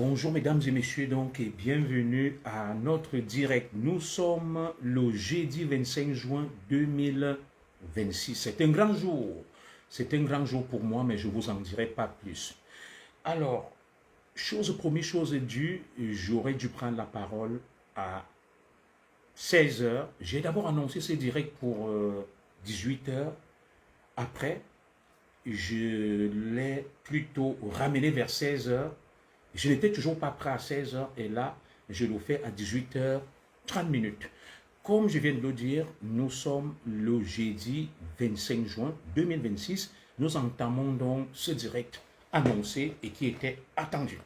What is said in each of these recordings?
Bonjour mesdames et messieurs donc et bienvenue à notre direct. Nous sommes le jeudi 25 juin 2026. C'est un grand jour. C'est un grand jour pour moi mais je ne vous en dirai pas plus. Alors, chose promise, chose due, j'aurais dû prendre la parole à 16 heures. J'ai d'abord annoncé ce direct pour 18 heures. Après, je l'ai plutôt ramené vers 16 heures. Je n'étais toujours pas prêt à 16 heures et là, je le fais à 18 heures 30 minutes. Comme je viens de le dire, nous sommes le jeudi 25 juin 2026. Nous entamons donc ce direct annoncé et qui était attendu.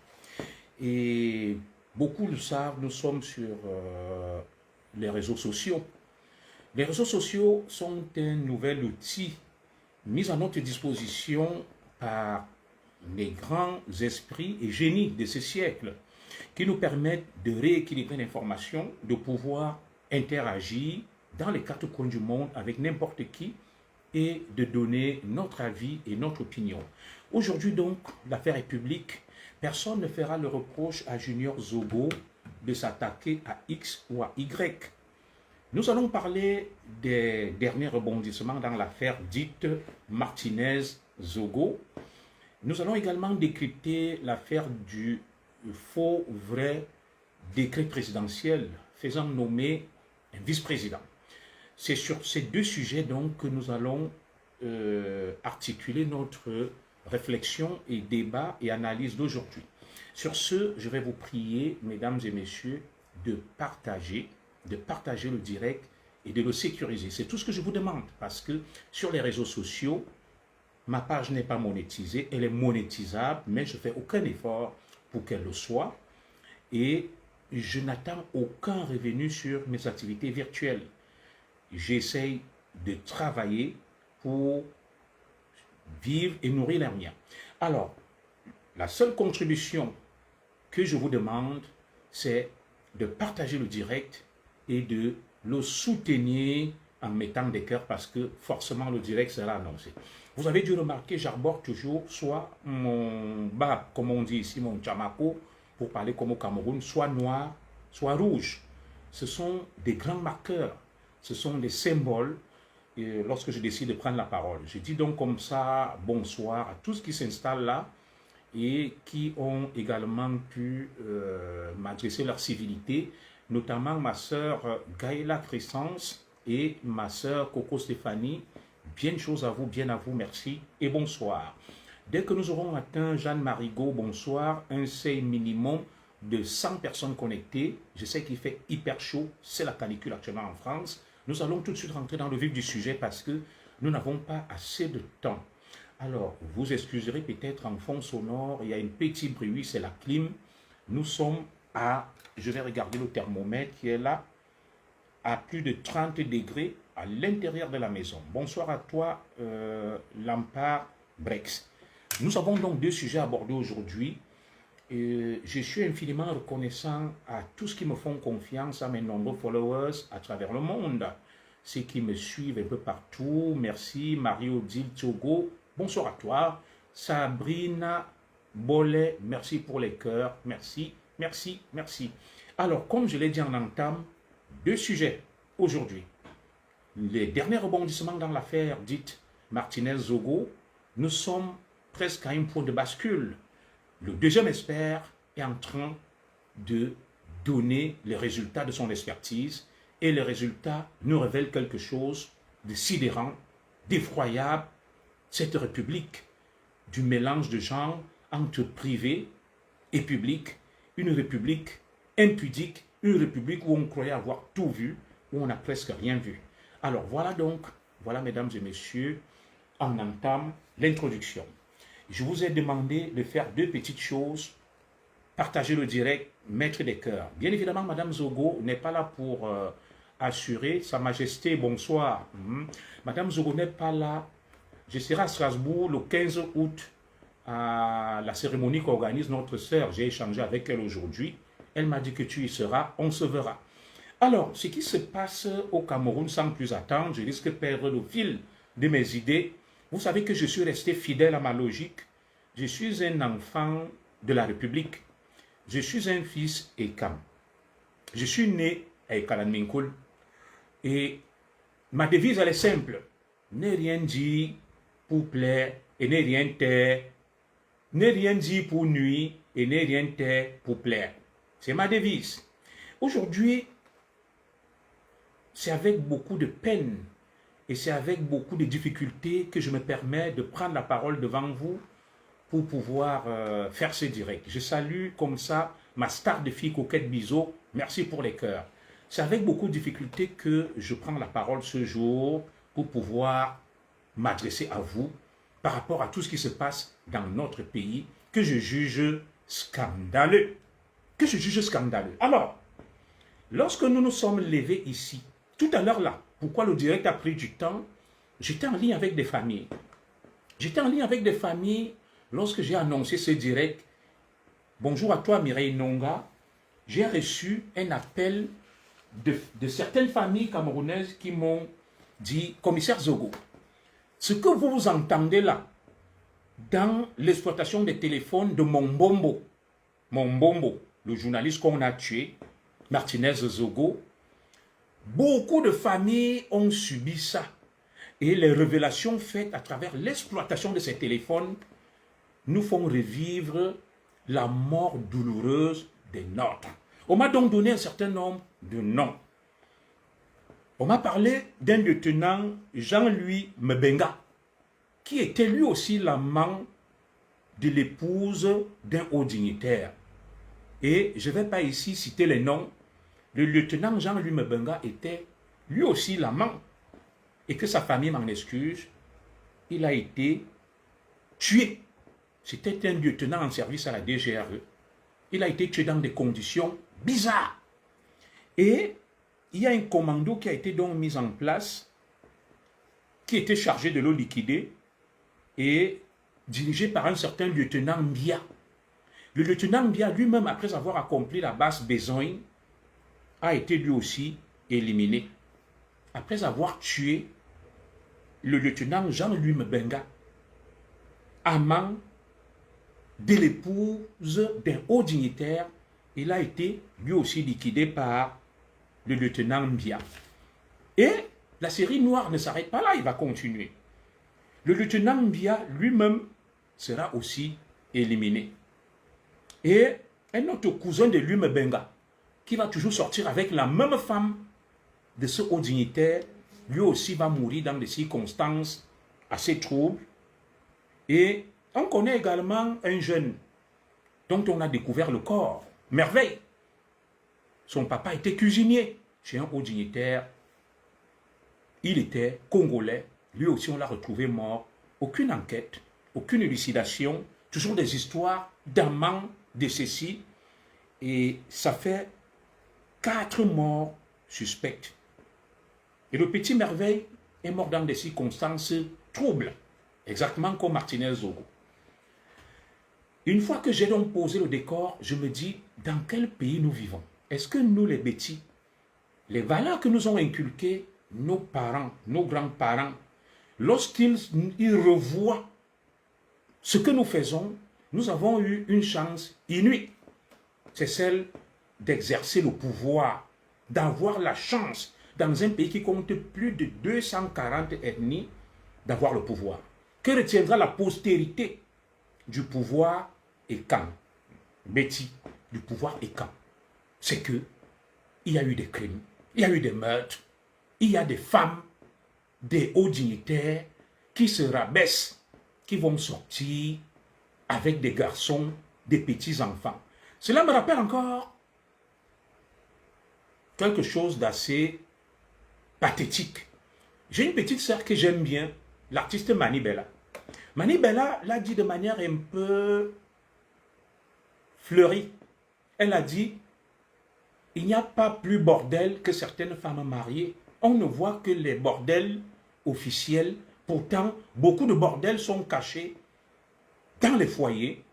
Et beaucoup le savent, nous sommes sur les réseaux sociaux. Les réseaux sociaux sont un nouvel outil mis à notre disposition par les grands esprits et génies de ce siècle qui nous permettent de rééquilibrer l'information, de pouvoir interagir dans les quatre coins du monde avec n'importe qui et de donner notre avis et notre opinion. Aujourd'hui donc, l'affaire est publique. Personne ne fera le reproche à Junior Zogo de s'attaquer à X ou à Y. Nous allons parler des derniers rebondissements dans l'affaire dite Martinez-Zogo. Nous allons également décrypter l'affaire du faux-vrai décret présidentiel faisant nommer un vice-président. C'est sur ces deux sujets donc que nous allons articuler notre réflexion et débat et analyse d'aujourd'hui. Sur ce, je vais vous prier, mesdames et messieurs, de partager le direct et de le sécuriser. C'est tout ce que je vous demande parce que sur les réseaux sociaux, ma page n'est pas monétisée, elle est monétisable, mais je ne fais aucun effort pour qu'elle le soit. Et je n'attends aucun revenu sur mes activités virtuelles. J'essaye de travailler pour vivre et nourrir les miens. Alors, la seule contribution que je vous demande, c'est de partager le direct et de le soutenir en mettant des cœurs parce que forcément le direct sera annoncé. Vous avez dû remarquer, j'arbore toujours soit mon bas, comme on dit ici, mon chamako, pour parler comme au Cameroun, soit noir, soit rouge. Ce sont des grands marqueurs, ce sont des symboles lorsque je décide de prendre la parole. Je dis donc comme ça bonsoir à tous qui s'installent là et qui ont également pu m'adresser leur civilité, notamment ma sœur Gaëla Crescence et ma sœur Coco Stéphanie. Bien de choses à vous, bien à vous, merci et bonsoir. Dès que nous aurons atteint Jeanne Marigot, bonsoir, un seuil minimum de 100 personnes connectées, je sais qu'il fait hyper chaud, c'est la canicule actuellement en France, nous allons tout de suite rentrer dans le vif du sujet parce que nous n'avons pas assez de temps. Alors, vous excuserez peut-être en fond sonore, il y a un petit bruit, c'est la clim. Nous sommes à, je vais regarder le thermomètre qui est là, à plus de 30 degrés à l'intérieur de la maison. Bonsoir à toi, Lampard Brex. Nous avons donc deux sujets abordés aujourd'hui. Je suis infiniment reconnaissant à tous qui me font confiance, à mes nombreux followers à travers le monde, ceux qui me suivent un peu partout. Merci, Marie-Odile Togo. Bonsoir à toi. Sabrina Bollet, merci pour les cœurs. Merci, merci, merci. Alors, comme je l'ai dit en entame, deux sujets aujourd'hui. Les derniers rebondissements dans l'affaire dite Martinez-Zogo, nous sommes presque à un point de bascule. Le deuxième expert est en train de donner les résultats de son expertise et les résultats nous révèlent quelque chose de sidérant, d'effroyable. Cette république du mélange de genres entre privé et public, une république impudique, une république où on croyait avoir tout vu, où on n'a presque rien vu. Alors voilà donc, voilà mesdames et messieurs, on entame l'introduction. Je vous ai demandé de faire deux petites choses, partager le direct, mettre des cœurs. Bien évidemment, Madame Zogo n'est pas là pour assurer Sa Majesté, bonsoir. Madame Zogo n'est pas là. Je serai à Strasbourg le 15 août à la cérémonie qu'organise notre sœur. J'ai échangé avec elle aujourd'hui. Elle m'a dit que tu y seras, on se verra. Alors, ce qui se passe au Cameroun sans plus attendre, je risque de perdre le fil de mes idées. Vous savez que je suis resté fidèle à ma logique. Je suis un enfant de la République. je suis un fils Ekam. Je suis né à Ekalanminkul et ma devise, elle est simple. Ne rien dire pour plaire et ne rien taire. Ne rien dire pour nuire et ne rien taire pour plaire. C'est ma devise. Aujourd'hui, c'est avec beaucoup de peine et c'est avec beaucoup de difficultés que je me permets de prendre la parole devant vous pour pouvoir faire ce direct. Je salue comme ça ma star de fille Coquette Bizot. Merci pour les cœurs. C'est avec beaucoup de difficultés que je prends la parole ce jour pour pouvoir m'adresser à vous par rapport à tout ce qui se passe dans notre pays que je juge scandaleux. Que je juge scandaleux. Alors, lorsque nous nous sommes levés ici, tout à l'heure là, pourquoi le direct a pris du temps? J'étais en ligne avec des familles. J'étais en ligne avec des familles lorsque j'ai annoncé ce direct. Bonjour à toi Mireille Nonga. J'ai reçu un appel de certaines familles camerounaises qui m'ont dit, commissaire Zogo, ce que vous entendez là, dans l'exploitation des téléphones de Mombombo, le journaliste qu'on a tué, Martinez Zogo, beaucoup de familles ont subi ça. Et les révélations faites à travers l'exploitation de ces téléphones nous font revivre la mort douloureuse des nôtres. On m'a donc donné un certain nombre de noms. On m'a parlé d'un lieutenant Jean-Louis Mbenga, qui était lui aussi l'amant de l'épouse d'un haut dignitaire. Et je ne vais pas ici citer les noms. Le lieutenant Jean-Louis Mbenga était lui aussi l'amant. Et que sa famille m'en excuse, il a été tué. C'était un lieutenant en service à la DGRE. Il a été tué dans des conditions bizarres. Et il y a un commando qui a été donc mis en place, qui était chargé de le liquider et dirigé par un certain lieutenant Mbia. Le lieutenant Mbia lui-même, après avoir accompli la basse besogne, a été lui aussi éliminé. Après avoir tué le lieutenant Jean-Louis Mbenga, amant de l'épouse d'un haut dignitaire, il a été lui aussi liquidé par le lieutenant Mbia. Et la série noire ne s'arrête pas là, il va continuer. Le lieutenant Mbia lui-même sera aussi éliminé. Et un autre cousin de lui, Mbenga, qui va toujours sortir avec la même femme de ce haut dignitaire, lui aussi va mourir dans des circonstances assez troubles. Et on connaît également un jeune dont on a découvert le corps, Merveille. Son papa était cuisinier chez un haut dignitaire. Il était congolais. Lui aussi, on l'a retrouvé mort. Aucune enquête, aucune élucidation. Toujours des histoires d'amants de ceci. Et ça fait 4 morts suspectes. Et le petit Merveille est mort dans des circonstances troubles. Exactement comme Martinez Zogo. Une fois que j'ai donc posé le décor, je me dis, dans quel pays nous vivons? Est-ce que nous, les bêtis, les valeurs que nous ont inculquées nos parents, nos grands-parents, lorsqu'ils revoient ce que nous faisons, nous avons eu une chance inouïe. C'est celle d'exercer le pouvoir, d'avoir la chance, dans un pays qui compte plus de 240 ethnies, d'avoir le pouvoir. Que retiendra la postérité du pouvoir Ekam, Betty, du pouvoir Ekam? C'est que il y a eu des crimes, il y a eu des meurtres, il y a des femmes, des hauts dignitaires qui se rabaissent, qui vont sortir avec des garçons, des petits-enfants. Cela me rappelle encore quelque chose d'assez pathétique. J'ai une petite sœur que j'aime bien, l'artiste Mani Bella. Mani Bella l'a dit de manière un peu fleurie. Elle a dit, il n'y a pas plus bordel que certaines femmes mariées. On ne voit que les bordels officiels. Pourtant, beaucoup de bordels sont cachés dans les foyers,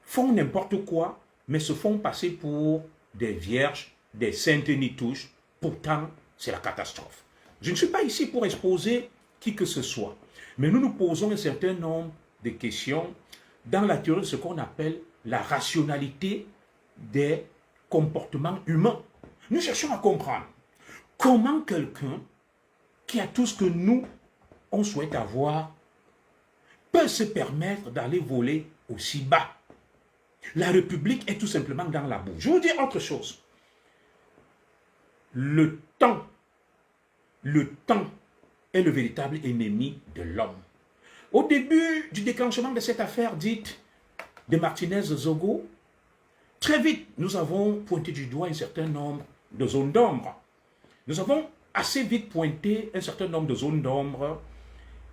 font n'importe quoi, mais se font passer pour des vierges, des saintes nitouches. Pourtant, c'est la catastrophe. Je ne suis pas ici pour exposer qui que ce soit, mais nous nous posons un certain nombre de questions dans la théorie de ce qu'on appelle la rationalité des comportements humains. Nous cherchons à comprendre comment quelqu'un qui a tout ce que nous, on souhaite avoir, peut se permettre d'aller voler aussi bas. La République est tout simplement dans la boue. Je vous dis autre chose. Le temps est le véritable ennemi de l'homme. Au début du déclenchement de cette affaire dite de Martinez-Zogo, très vite, nous avons pointé du doigt un certain nombre de zones d'ombre. Nous avons assez vite pointé un certain nombre de zones d'ombre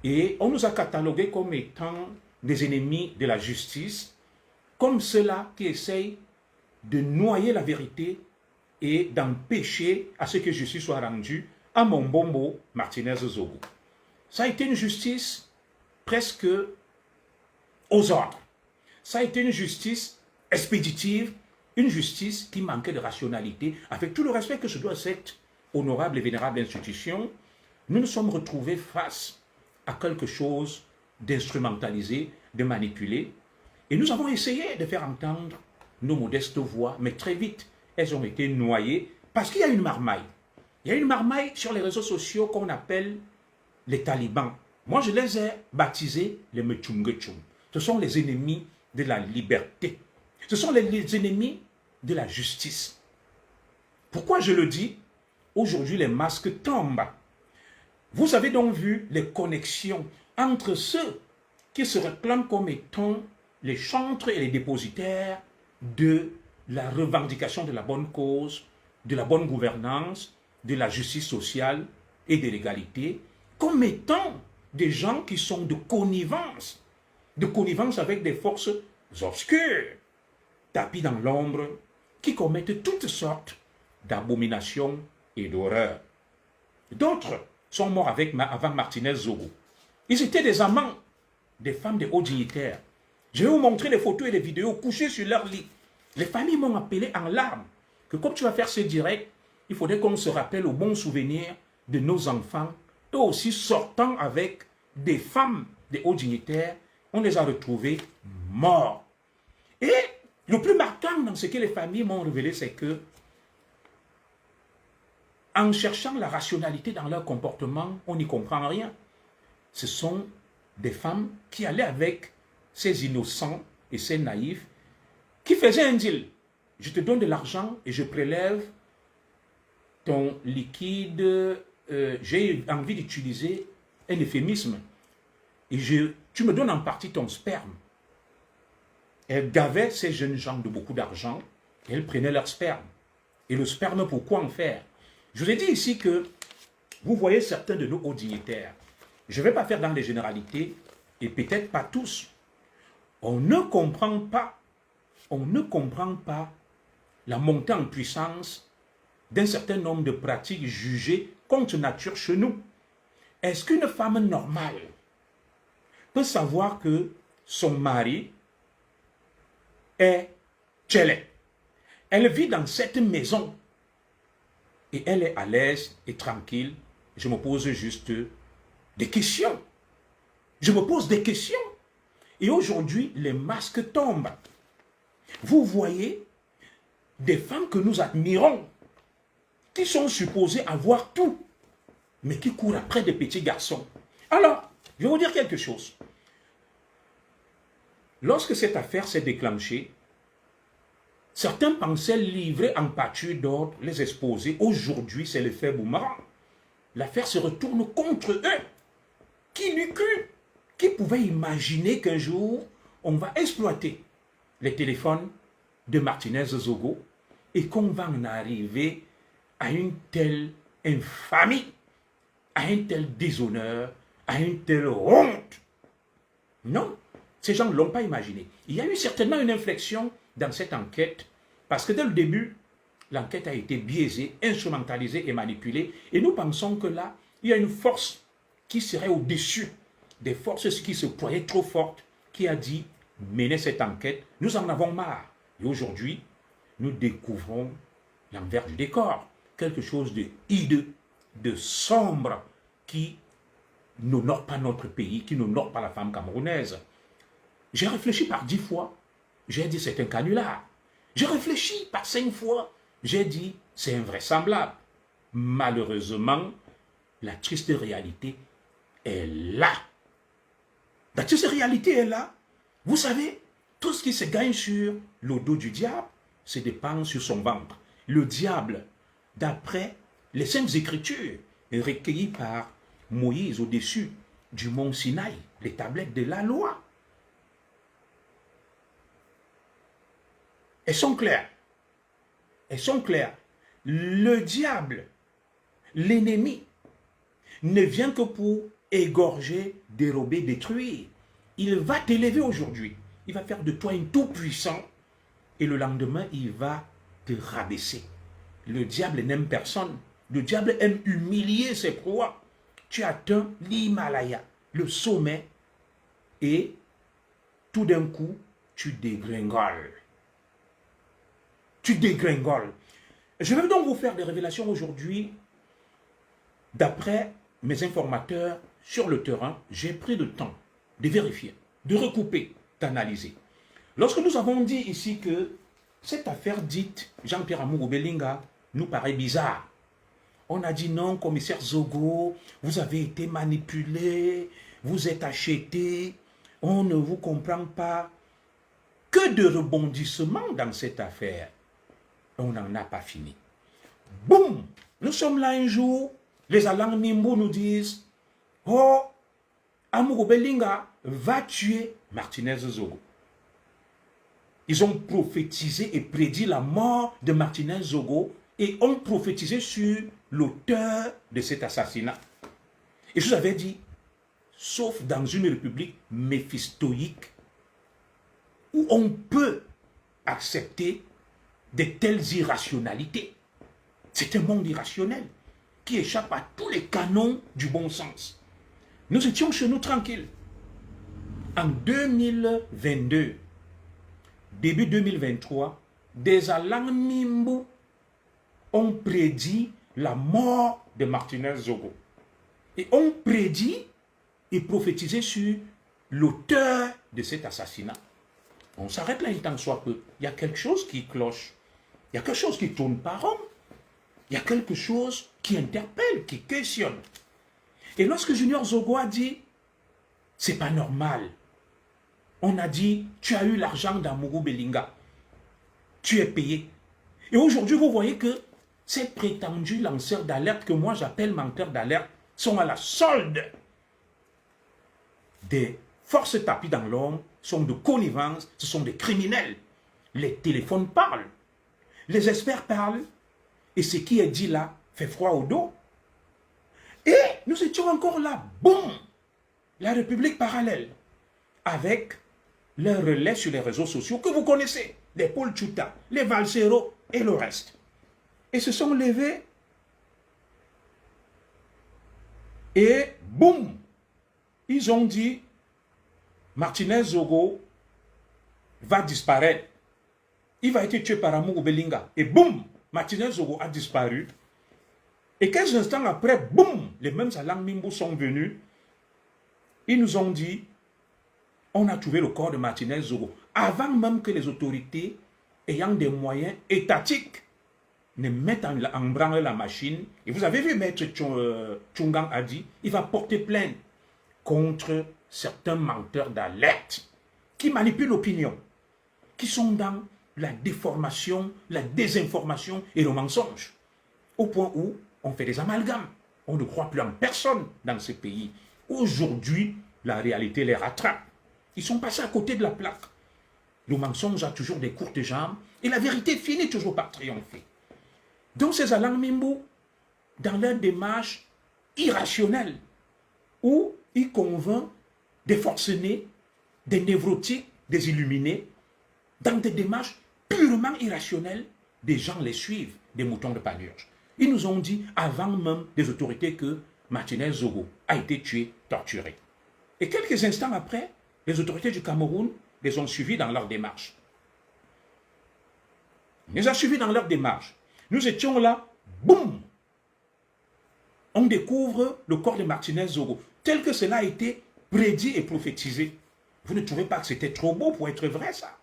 et on nous a catalogués comme étant des ennemis de la justice, comme ceux-là qui essayent de noyer la vérité et d'empêcher à ce que justice soit rendue à Mombombo Martinez-Zogo. Ça a été une justice presque aux ordres. Ça a été une justice expéditive, une justice qui manquait de rationalité. Avec tout le respect que je dois à cette honorable et vénérable institution, nous nous sommes retrouvés face à quelque chose d'instrumentalisé, de manipulé, et nous avons essayé de faire entendre nos modestes voix, mais très vite, elles ont été noyées parce qu'il y a une marmaille. Il y a une marmaille sur les réseaux sociaux qu'on appelle les talibans. Moi, je les ai baptisés les Mechungechung. Ce sont les ennemis de la liberté. Ce sont les ennemis de la justice. Pourquoi je le dis? Aujourd'hui, les masques tombent. Vous avez donc vu les connexions entre ceux qui se réclament comme étant les chantres et les dépositaires de la revendication de la bonne cause, de la bonne gouvernance, de la justice sociale et de l'égalité, comme étant des gens qui sont de connivence avec des forces obscures, tapis dans l'ombre, qui commettent toutes sortes d'abominations et d'horreurs. D'autres sont morts avant Martinez-Zogo. Ils étaient des amants des femmes de hauts dignitaires. Je vais vous montrer les photos et les vidéos couchées sur leur lit. Les familles m'ont appelé en larmes que comme tu vas faire ce direct, il faudrait qu'on se rappelle au bon souvenir de nos enfants, eux aussi sortant avec des femmes de hauts dignitaires, on les a retrouvés morts. Et le plus marquant dans ce que les familles m'ont révélé, c'est que en cherchant la rationalité dans leur comportement, on n'y comprend rien. Ce sont des femmes qui allaient avec ces innocents et ces naïfs, qui faisaient un deal. Je te donne de l'argent et je prélève ton liquide. J'ai envie d'utiliser un euphémisme. Et tu me donnes en partie ton sperme. Elle gavait ces jeunes gens de beaucoup d'argent et elle prenait leur sperme. Et le sperme, pourquoi en faire? Je vous ai dit ici que vous voyez certains de nos hauts dignitaires. Je ne vais pas faire dans les généralités, et peut-être pas tous. On ne comprend pas la montée en puissance d'un certain nombre de pratiques jugées contre nature chez nous. Est-ce qu'une femme normale peut savoir que son mari est tchélé? Elle vit dans cette maison et elle est à l'aise et tranquille. Je me pose juste des questions. Je me pose des questions. Et aujourd'hui, les masques tombent. Vous voyez des femmes que nous admirons, qui sont supposées avoir tout, mais qui courent après des petits garçons. Alors, je vais vous dire quelque chose. Lorsque cette affaire s'est déclenchée, certains pensaient livrer en pâture d'ordre, les exposer. Aujourd'hui, c'est l'effet boomerang. L'affaire se retourne contre eux. Qui l'eût cru? Qui pouvait imaginer qu'un jour, on va exploiter les téléphones de Martinez-Zogo et qu'on va en arriver à une telle infamie, à un tel déshonneur, à une telle honte? Non, ces gens ne l'ont pas imaginé. Il y a eu certainement une inflexion dans cette enquête, parce que dès le début, l'enquête a été biaisée, instrumentalisée et manipulée, et nous pensons que là, il y a une force qui serait au-dessus des forces qui se croyaient trop fortes, qui a dit, menez cette enquête, nous en avons marre. Et aujourd'hui, nous découvrons l'envers du décor, quelque chose de hideux, de sombre, qui n'honore pas notre pays, qui n'honore pas la femme camerounaise. J'ai réfléchi par 10 fois, j'ai dit c'est un canular. J'ai réfléchi par 5 fois. J'ai dit, c'est invraisemblable. Malheureusement, la triste réalité est là. La triste réalité est là. Vous savez, tout ce qui se gagne sur le dos du diable se dépend sur son ventre. Le diable, d'après les Saintes Écritures, recueillies par Moïse au-dessus du mont Sinaï, les tablettes de la loi, elles sont claires. Elles sont claires. Le diable, l'ennemi, ne vient que pour égorger, dérober, détruire. Il va t'élever aujourd'hui. Il va faire de toi un tout-puissant. Et le lendemain, il va te rabaisser. Le diable n'aime personne. Le diable aime humilier ses proies. Tu atteins l'Himalaya, le sommet, et tout d'un coup, tu dégringoles. Tu dégringoles. Je vais donc vous faire des révélations aujourd'hui. D'après mes informateurs sur le terrain, j'ai pris le temps de vérifier, de recouper, d'analyser. Lorsque nous avons dit ici que cette affaire dite Jean-Pierre Amourou Belinga nous paraît bizarre, on a dit non, commissaire Zogo, vous avez été manipulé, vous êtes acheté, on ne vous comprend pas. Que de rebondissements dans cette affaire. On n'en a pas fini. Boum! Nous sommes là un jour, les Alang Nimbo nous disent, oh, Amourou Belinga va tuer Martinez Zogo. Ils ont prophétisé et prédit la mort de Martinez Zogo et ont prophétisé sur l'auteur de cet assassinat. Et je vous avais dit, sauf dans une république méphistoïque, où on peut accepter de telles irrationalités. C'est un monde irrationnel qui échappe à tous les canons du bon sens. Nous étions chez nous tranquilles. En 2022, début 2023, des Alang Nimbu ont prédit la mort de Martinez Zogo. Et ont prédit et prophétisé sur l'auteur de cet assassinat. On s'arrête là un tant soit peu. Il y a quelque chose qui cloche. Il y a quelque chose qui tourne pas rond. Il y a quelque chose qui interpelle, qui questionne. Et lorsque Junior Zogo a dit, c'est pas normal. On a dit, tu as eu l'argent d'Amourou Belinga. Tu es payé. Et aujourd'hui, vous voyez que ces prétendus lanceurs d'alerte, que moi j'appelle menteurs d'alerte, sont à la solde des forces tapies dans l'homme, sont de connivence, ce sont des criminels. Les téléphones parlent, les experts parlent, et ce qui est dit là fait froid au dos. Et nous étions encore là, boum, la République parallèle, avec les relais sur les réseaux sociaux que vous connaissez, les Paul Chuta, les Valsero et le reste. Et se sont levés, et boum, ils ont dit, Martinez Zogo va disparaître. Il va être tué par Amourou Belinga. Et boum, Martinez Zogo a disparu. Et 15 instants après, boum, les mêmes Alang Nimbo sont venus. Ils nous ont dit, on a trouvé le corps de Martinez Zogo. Avant même que les autorités ayant des moyens étatiques ne mettent en branle la machine. Et vous avez vu Maître Tchungang a dit, il va porter plainte contre certains menteurs d'alerte qui manipulent l'opinion, qui sont dans la déformation, la désinformation et le mensonge, au point où on fait des amalgames. On ne croit plus en personne dans ce pays. Aujourd'hui, la réalité les rattrape. Ils sont passés à côté de la plaque. Le mensonge a toujours des courtes jambes et la vérité finit toujours par triompher. Donc ces Alang Nimbu, dans leur démarche irrationnelle, où ils convainquent des forcenés, des névrotiques, des illuminés, dans des démarches purement irrationnelles, des gens les suivent, des moutons de Panurge. Ils nous ont dit, avant même des autorités, que Martinez Zogo a été tué, torturé. Et quelques instants après, les autorités du Cameroun les ont suivis dans leur démarche. Ils les ont suivis dans leur démarche. Nous étions là, boum! On découvre le corps de Martinez Zogo, tel que cela a été prédit et prophétisé. Vous ne trouvez pas que c'était trop beau pour être vrai, ça?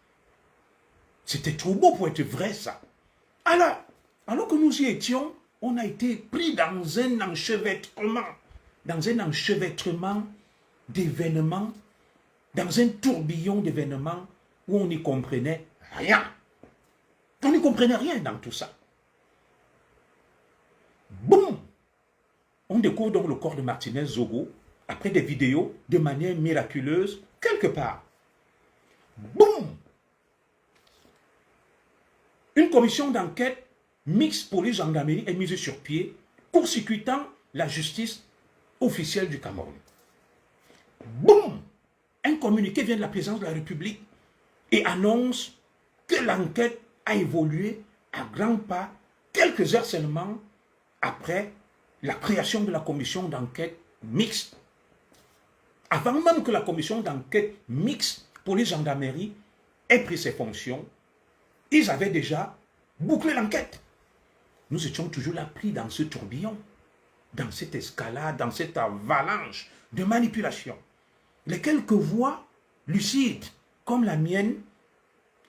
C'était trop beau pour être vrai, ça. Alors que nous y étions, on a été pris dans un enchevêtrement d'événements, dans un tourbillon d'événements où on n'y comprenait rien. On n'y comprenait rien dans tout ça. Boum! On découvre donc le corps de Martinez Zogo, après des vidéos, de manière miraculeuse, quelque part. Boum! Une commission d'enquête mixte police-gendarmerie est mise sur pied, court-circuitant la justice officielle du Cameroun. Boum! Un communiqué vient de la présidence de la République et annonce que l'enquête a évolué à grands pas quelques heures seulement après la création de la commission d'enquête mixte. Avant même que la commission d'enquête mixte police-gendarmerie ait pris ses fonctions, ils avaient déjà bouclé l'enquête. Nous étions toujours là pris dans ce tourbillon, dans cette escalade, dans cette avalanche de manipulation. Les quelques voix lucides, comme la mienne,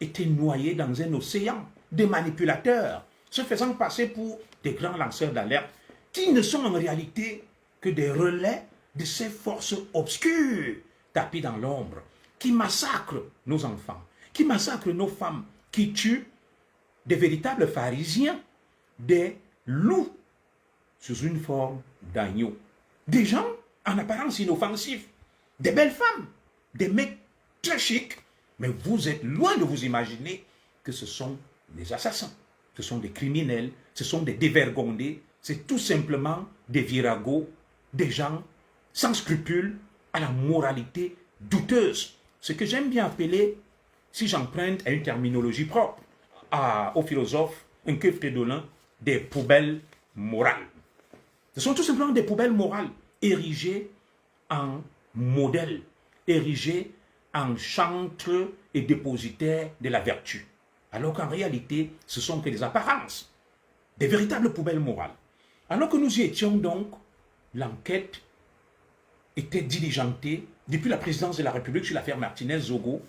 étaient noyées dans un océan de manipulateurs, se faisant passer pour des grands lanceurs d'alerte, qui ne sont en réalité que des relais de ces forces obscures, tapis dans l'ombre, qui massacrent nos enfants, qui massacrent nos femmes, qui tuent des véritables pharisiens, des loups sous une forme d'agneau. Des gens en apparence inoffensifs, des belles femmes, des mecs très chics, mais vous êtes loin de vous imaginer que ce sont des assassins, ce sont des criminels, ce sont des dévergondés, c'est tout simplement des viragos, des gens sans scrupules, à la moralité douteuse. Ce que j'aime bien appeler, si j'emprunte à une terminologie propre, au philosophe Nké Fridolin, des poubelles morales. Ce sont tout simplement des poubelles morales érigées en modèle, érigées en chantre et dépositaire de la vertu. Alors qu'en réalité, ce sont que des apparences, des véritables poubelles morales. Alors que nous y étions donc, l'enquête était diligentée depuis la présidence de la République sur l'affaire Martinez Zogo,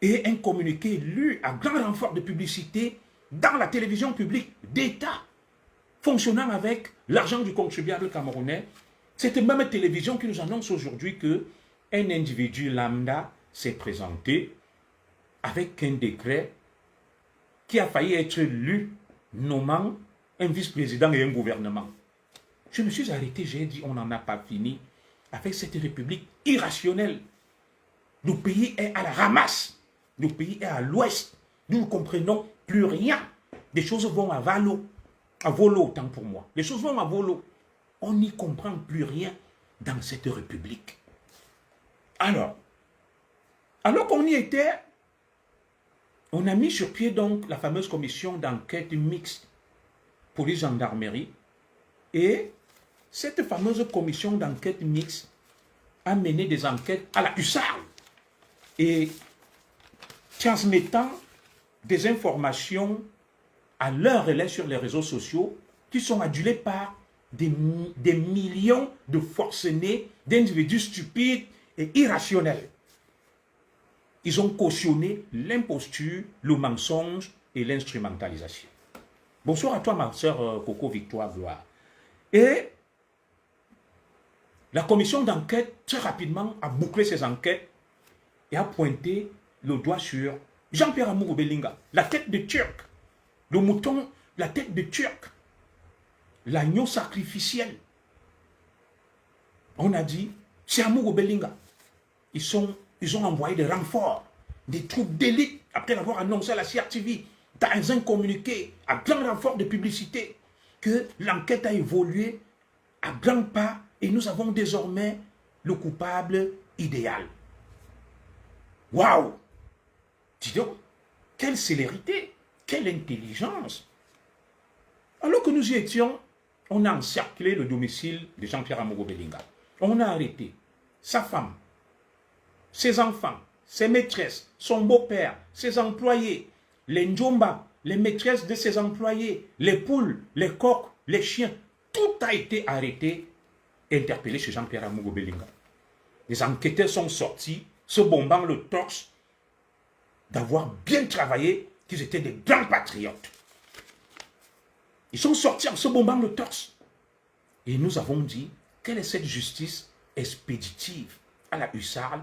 et un communiqué lu à grand renfort de publicité dans la télévision publique d'État, fonctionnant avec l'argent du contribuable camerounais. Cette même télévision qui nous annonce aujourd'hui qu'un individu lambda s'est présenté avec un décret qui a failli être lu nommant un vice-président et un gouvernement. Je me suis arrêté, j'ai dit, on n'en a pas fini avec cette république irrationnelle. Le pays est à la ramasse. Le pays est à l'ouest. Nous ne comprenons plus rien. Les choses vont à volo. À volo, autant pour moi. Les choses vont à volo. On n'y comprend plus rien dans cette république. Alors qu'on y était, on a mis sur pied donc la fameuse commission d'enquête mixte police-gendarmerie. Et cette fameuse commission d'enquête mixte a mené des enquêtes à la hussarde. Et transmettant des informations à leur relais sur les réseaux sociaux qui sont adulés par des millions de forcenés, d'individus stupides et irrationnels. Ils ont cautionné l'imposture, le mensonge et l'instrumentalisation. Bonsoir à toi, ma sœur Coco Victoire Gloire. Et la commission d'enquête, très rapidement, a bouclé ses enquêtes et a pointé le doigt sur Jean-Pierre Amourou Belinga, la tête de Turc, le mouton, la tête de Turc, l'agneau sacrificiel. On a dit, c'est Amourou Belinga. Ils ont envoyé des renforts, des troupes d'élite, après avoir annoncé à la CRTV, dans un communiqué, à grand renfort de publicité, que l'enquête a évolué à grands pas et nous avons désormais le coupable idéal. Waouh! Dis donc, quelle célérité, quelle intelligence! Alors que nous y étions, on a encerclé le domicile de Jean-Pierre Amourou Belinga. On a arrêté sa femme, ses enfants, ses maîtresses, son beau-père, ses employés, les Ndjomba, les maîtresses de ses employés, les poules, les coqs, les chiens. Tout a été arrêté et interpellé chez Jean-Pierre Amourou Belinga. Les enquêteurs sont sortis, se bombant le torse d'avoir bien travaillé qu'ils étaient des grands patriotes. Ils sont sortis en se bombant le torse. Et nous avons dit, quelle est cette justice expéditive à la hussarde?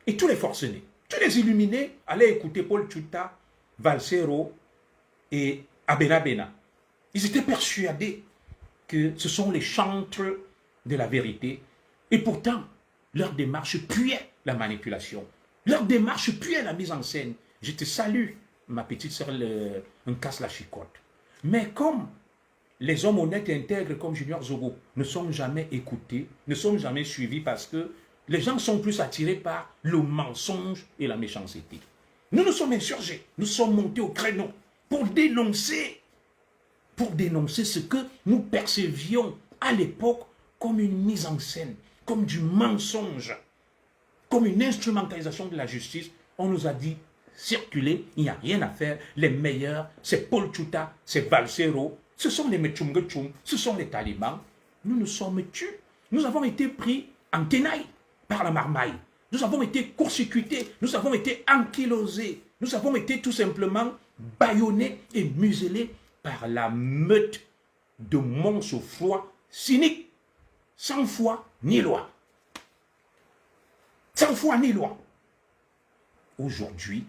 Et tous les forcenés, tous les illuminés, allaient écouter Paul Tchouta, Valsero et Abenabena. Ils étaient persuadés que ce sont les chantres de la vérité. Et pourtant, leur démarche puait la manipulation. Leur démarche puait la mise en scène. Je te salue, ma petite sœur, un casse la chicotte. Mais comme les hommes honnêtes et intègres comme Junior Zogo ne sont jamais écoutés, ne sont jamais suivis parce que les gens sont plus attirés par le mensonge et la méchanceté. Nous nous sommes insurgés, nous sommes montés au créneau pour dénoncer ce que nous percevions à l'époque comme une mise en scène, comme du mensonge, comme une instrumentalisation de la justice. On nous a dit, circuler, il n'y a rien à faire, les meilleurs, c'est Paul Tchouta, c'est Valsero, ce sont les Metchumgetchum, ce sont les talibans. Nous nous sommes tus, nous avons été pris en tenaille par la marmaille, nous avons été court-circuités, nous avons été ankylosés, nous avons été tout simplement bâillonnés et muselés par la meute de monstres froids, cyniques, sans foi ni loi. Sans foi ni loi. Aujourd'hui,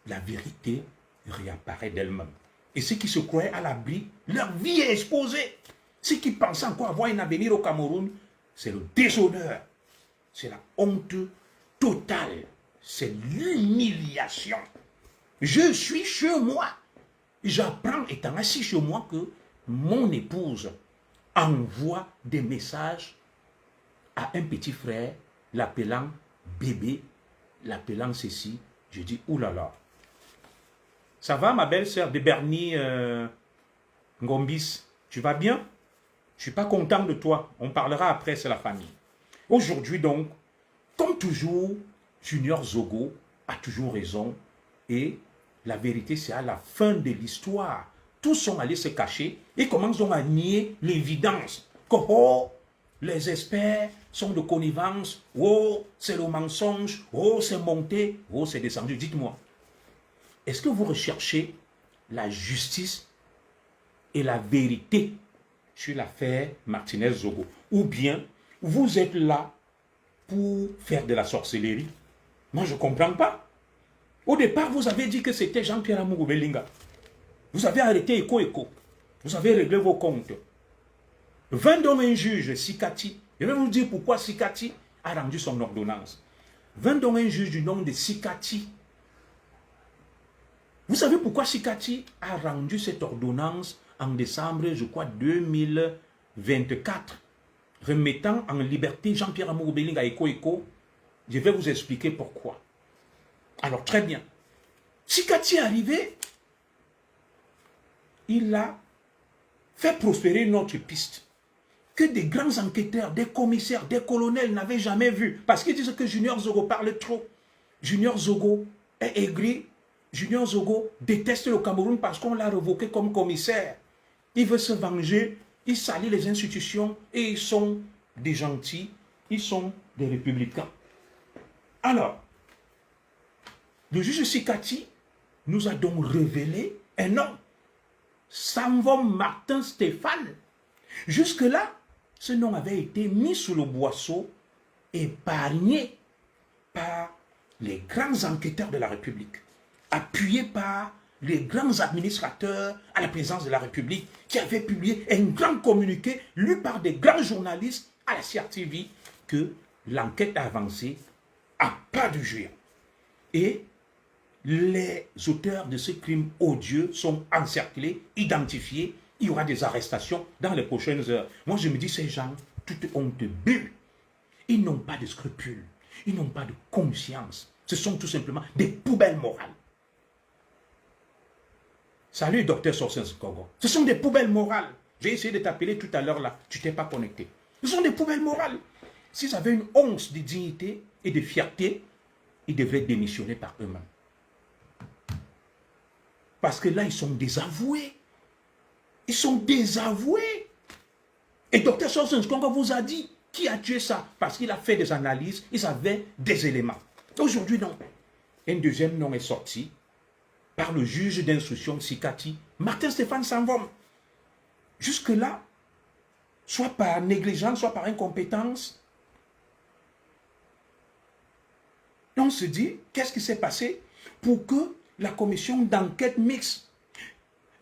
la vérité réapparaît d'elle-même. Et ceux qui se croyaient à l'abri, leur vie est exposée. Ceux qui pensaient encore avoir un avenir au Cameroun, c'est le déshonneur, c'est la honte totale, c'est l'humiliation. Je suis chez moi. J'apprends, étant assis chez moi, que mon épouse envoie des messages à un petit frère, l'appelant bébé, l'appelant ceci. Je dis, oulala. Ça va, ma belle-sœur de Bernie Ngombis? Tu vas bien? Je ne suis pas content de toi. On parlera après, c'est la famille. Aujourd'hui, donc, comme toujours, Junior Zogo a toujours raison. Et la vérité, c'est à la fin de l'histoire. Tous sont allés se cacher et commencent donc à nier l'évidence. Que, oh, les experts sont de connivence. Oh, c'est le mensonge. Oh, c'est monté. Oh, c'est descendu. Dites-moi, est-ce que vous recherchez la justice et la vérité sur l'affaire Martinez-Zogo? Ou bien vous êtes là pour faire de la sorcellerie? Moi, je ne comprends pas. Au départ, vous avez dit que c'était Jean-Pierre Amourou Belinga. Vous avez arrêté Eko. Vous avez réglé vos comptes. 20 donc un juge, Sikati. Je vais vous dire pourquoi Sikati a rendu son ordonnance. 20 donc un juge du nom de Sikati. Vous savez pourquoi Sikati a rendu cette ordonnance en décembre, je crois, 2024, remettant en liberté Jean-Pierre Amourou Belinga à Eko. Je vais vous expliquer pourquoi. Alors, très bien. Sikati est arrivé, il a fait prospérer notre piste que des grands enquêteurs, des commissaires, des colonels n'avaient jamais vu. Parce qu'ils disent que Junior Zogo parle trop. Junior Zogo est aigri. Junior Zogo déteste le Cameroun parce qu'on l'a révoqué comme commissaire. Il veut se venger, il salit les institutions et ils sont des gentils, ils sont des républicains. Alors, le juge Sikati nous a donc révélé un homme, Samvom Martin Stéphane. Jusque-là, ce nom avait été mis sous le boisseau, épargné par les grands enquêteurs de la République, appuyé par les grands administrateurs à la présidence de la République qui avaient publié un grand communiqué lu par des grands journalistes à la CRTV que l'enquête a avancé à pas de géant. Et les auteurs de ce crime odieux sont encerclés, identifiés. Il y aura des arrestations dans les prochaines heures. Moi, je me dis, ces gens, toute honte bulle. Ils n'ont pas de scrupules. Ils n'ont pas de conscience. Ce sont tout simplement des poubelles morales. Salut, docteur Sorsens Kogo. Ce sont des poubelles morales. J'ai essayé de t'appeler tout à l'heure là. Tu ne t'es pas connecté. Ce sont des poubelles morales. S'ils avaient une once de dignité et de fierté, ils devraient démissionner par eux-mêmes. Parce que là, ils sont désavoués. Ils sont désavoués. Et docteur Sorsens Kogo vous a dit qui a tué ça? Parce qu'il a fait des analyses, il avait des éléments. Aujourd'hui, non. Un deuxième nom est sorti. par le juge d'instruction Sikati, Martin Stéphane Sanvom. Jusque-là, soit par négligence, soit par incompétence, on se dit, qu'est-ce qui s'est passé pour que la commission d'enquête mixte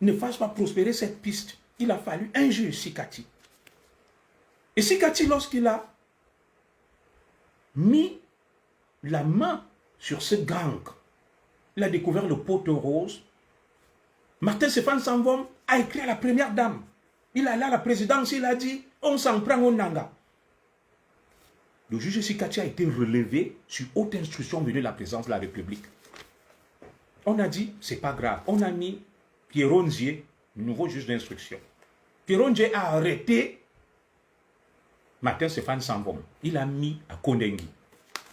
ne fasse pas prospérer cette piste? Il a fallu un juge, Sikati. Et Sikati, lorsqu'il a mis la main sur ce gang, il a découvert le poteau rose. Martin Stéphane Sanvom a écrit à la première dame. Il est allé à la présidence, il a dit, on s'en prend au Nanga. Le juge Sikati a été relevé sur haute instruction venue de la présidence de la République. On a dit, c'est pas grave. On a mis Pierron Ndié, nouveau juge d'instruction. Pierron Ndié a arrêté Martin Stéphane Sanvom. Il a mis à Kondengi,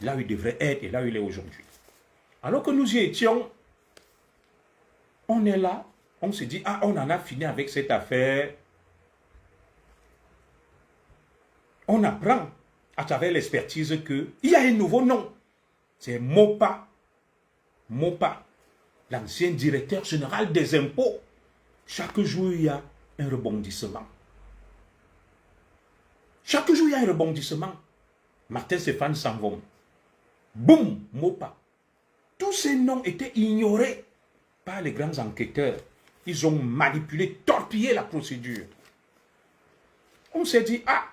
là où il devrait être et là où il est aujourd'hui. Alors que nous y étions, on est là, on se dit, ah, on en a fini avec cette affaire. On apprend à travers l'expertise qu'il y a un nouveau nom. C'est Mopa. Mopa, l'ancien directeur général des impôts. Chaque jour, il y a un rebondissement. Chaque jour, il y a un rebondissement. Martin Stéphane Sanvom. Boum, Mopa. Tous ces noms étaient ignorés par les grands enquêteurs. Ils ont manipulé, torpillé la procédure. On s'est dit, ah,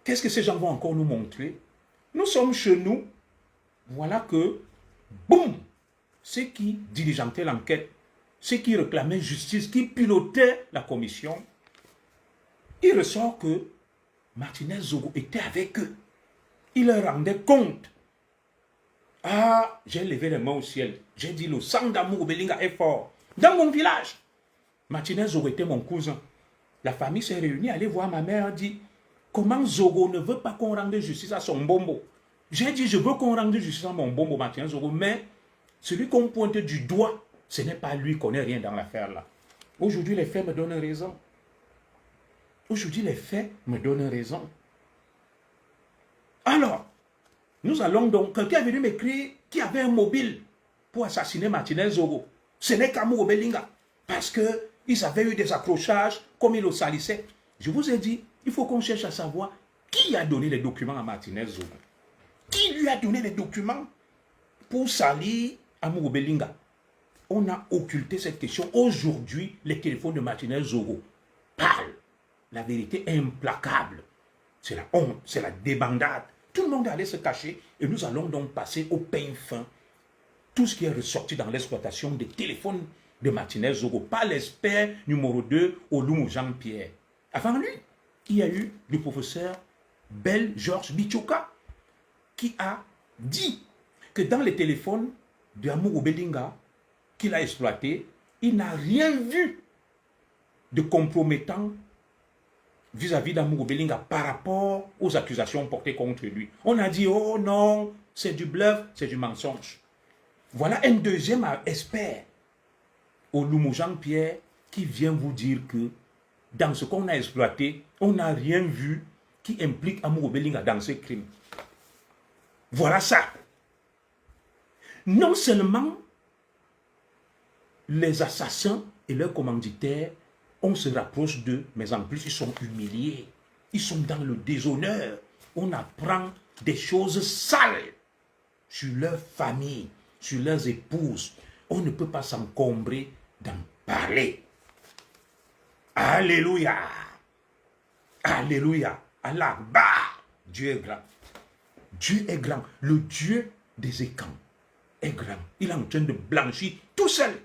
qu'est-ce que ces gens vont encore nous montrer? Nous sommes chez nous. Voilà que, boum, ceux qui diligentaient l'enquête, ceux qui réclamaient justice, qui pilotaient la commission, il ressort que Martinez Zogo était avec eux. Il leur rendait compte. Ah, j'ai levé les mains au ciel. J'ai dit, le sang d'amour au Belinga est fort. Dans mon village, Martinez Zogo était mon cousin. La famille s'est réunie, allait voir ma mère, dit, comment Zogo ne veut pas qu'on rende justice à son bombo? J'ai dit, je veux qu'on rende justice à mon bombo, Martinez Zogo, mais celui qu'on pointe du doigt, ce n'est pas lui qui connaît rien dans l'affaire là. Aujourd'hui, les faits me donnent raison. Aujourd'hui, les faits me donnent raison. Alors, nous allons donc, quelqu'un est venu m'écrire qui avait un mobile pour assassiner Martinez Zogo. Ce n'est qu'Amour Belinga. Parce qu'ils avaient eu des accrochages, comme ils le salissaient. Je vous ai dit, il faut qu'on cherche à savoir qui a donné les documents à Martinez Zogo. Qui lui a donné les documents pour salir Amour Belinga? On a occulté cette question. Aujourd'hui, les téléphones de Martinez Zogo parlent. La vérité est implacable. C'est la honte, c'est la débandade. Tout le monde allait se cacher et nous allons donc passer au peigne fin. Tout ce qui est ressorti dans l'exploitation des téléphones de Martinez Zogo, pas l'expert numéro 2, Olumu Jean-Pierre. Avant lui, il y a eu le professeur Bel Georges Bichoka qui a dit que dans les téléphones de Amour Belinga qu'il a exploité, il n'a rien vu de compromettant vis-à-vis d'Amour Belinga par rapport aux accusations portées contre lui. On a dit, oh non, c'est du bluff, c'est du mensonge. Voilà un deuxième expert, Olumu Jean-Pierre, qui vient vous dire que dans ce qu'on a exploité, on n'a rien vu qui implique Amour Belinga dans ce crime. Voilà ça. Non seulement les assassins et leurs commanditaires, on se rapproche d'eux, mais en plus ils sont humiliés. Ils sont dans le déshonneur. On apprend des choses sales sur leur famille, sur leurs épouses. On ne peut pas s'encombrer d'en parler. Alléluia. Alléluia. Allah, bah, Dieu est grand. Dieu est grand. Le Dieu des écrans est grand. Il est en train de blanchir tout seul.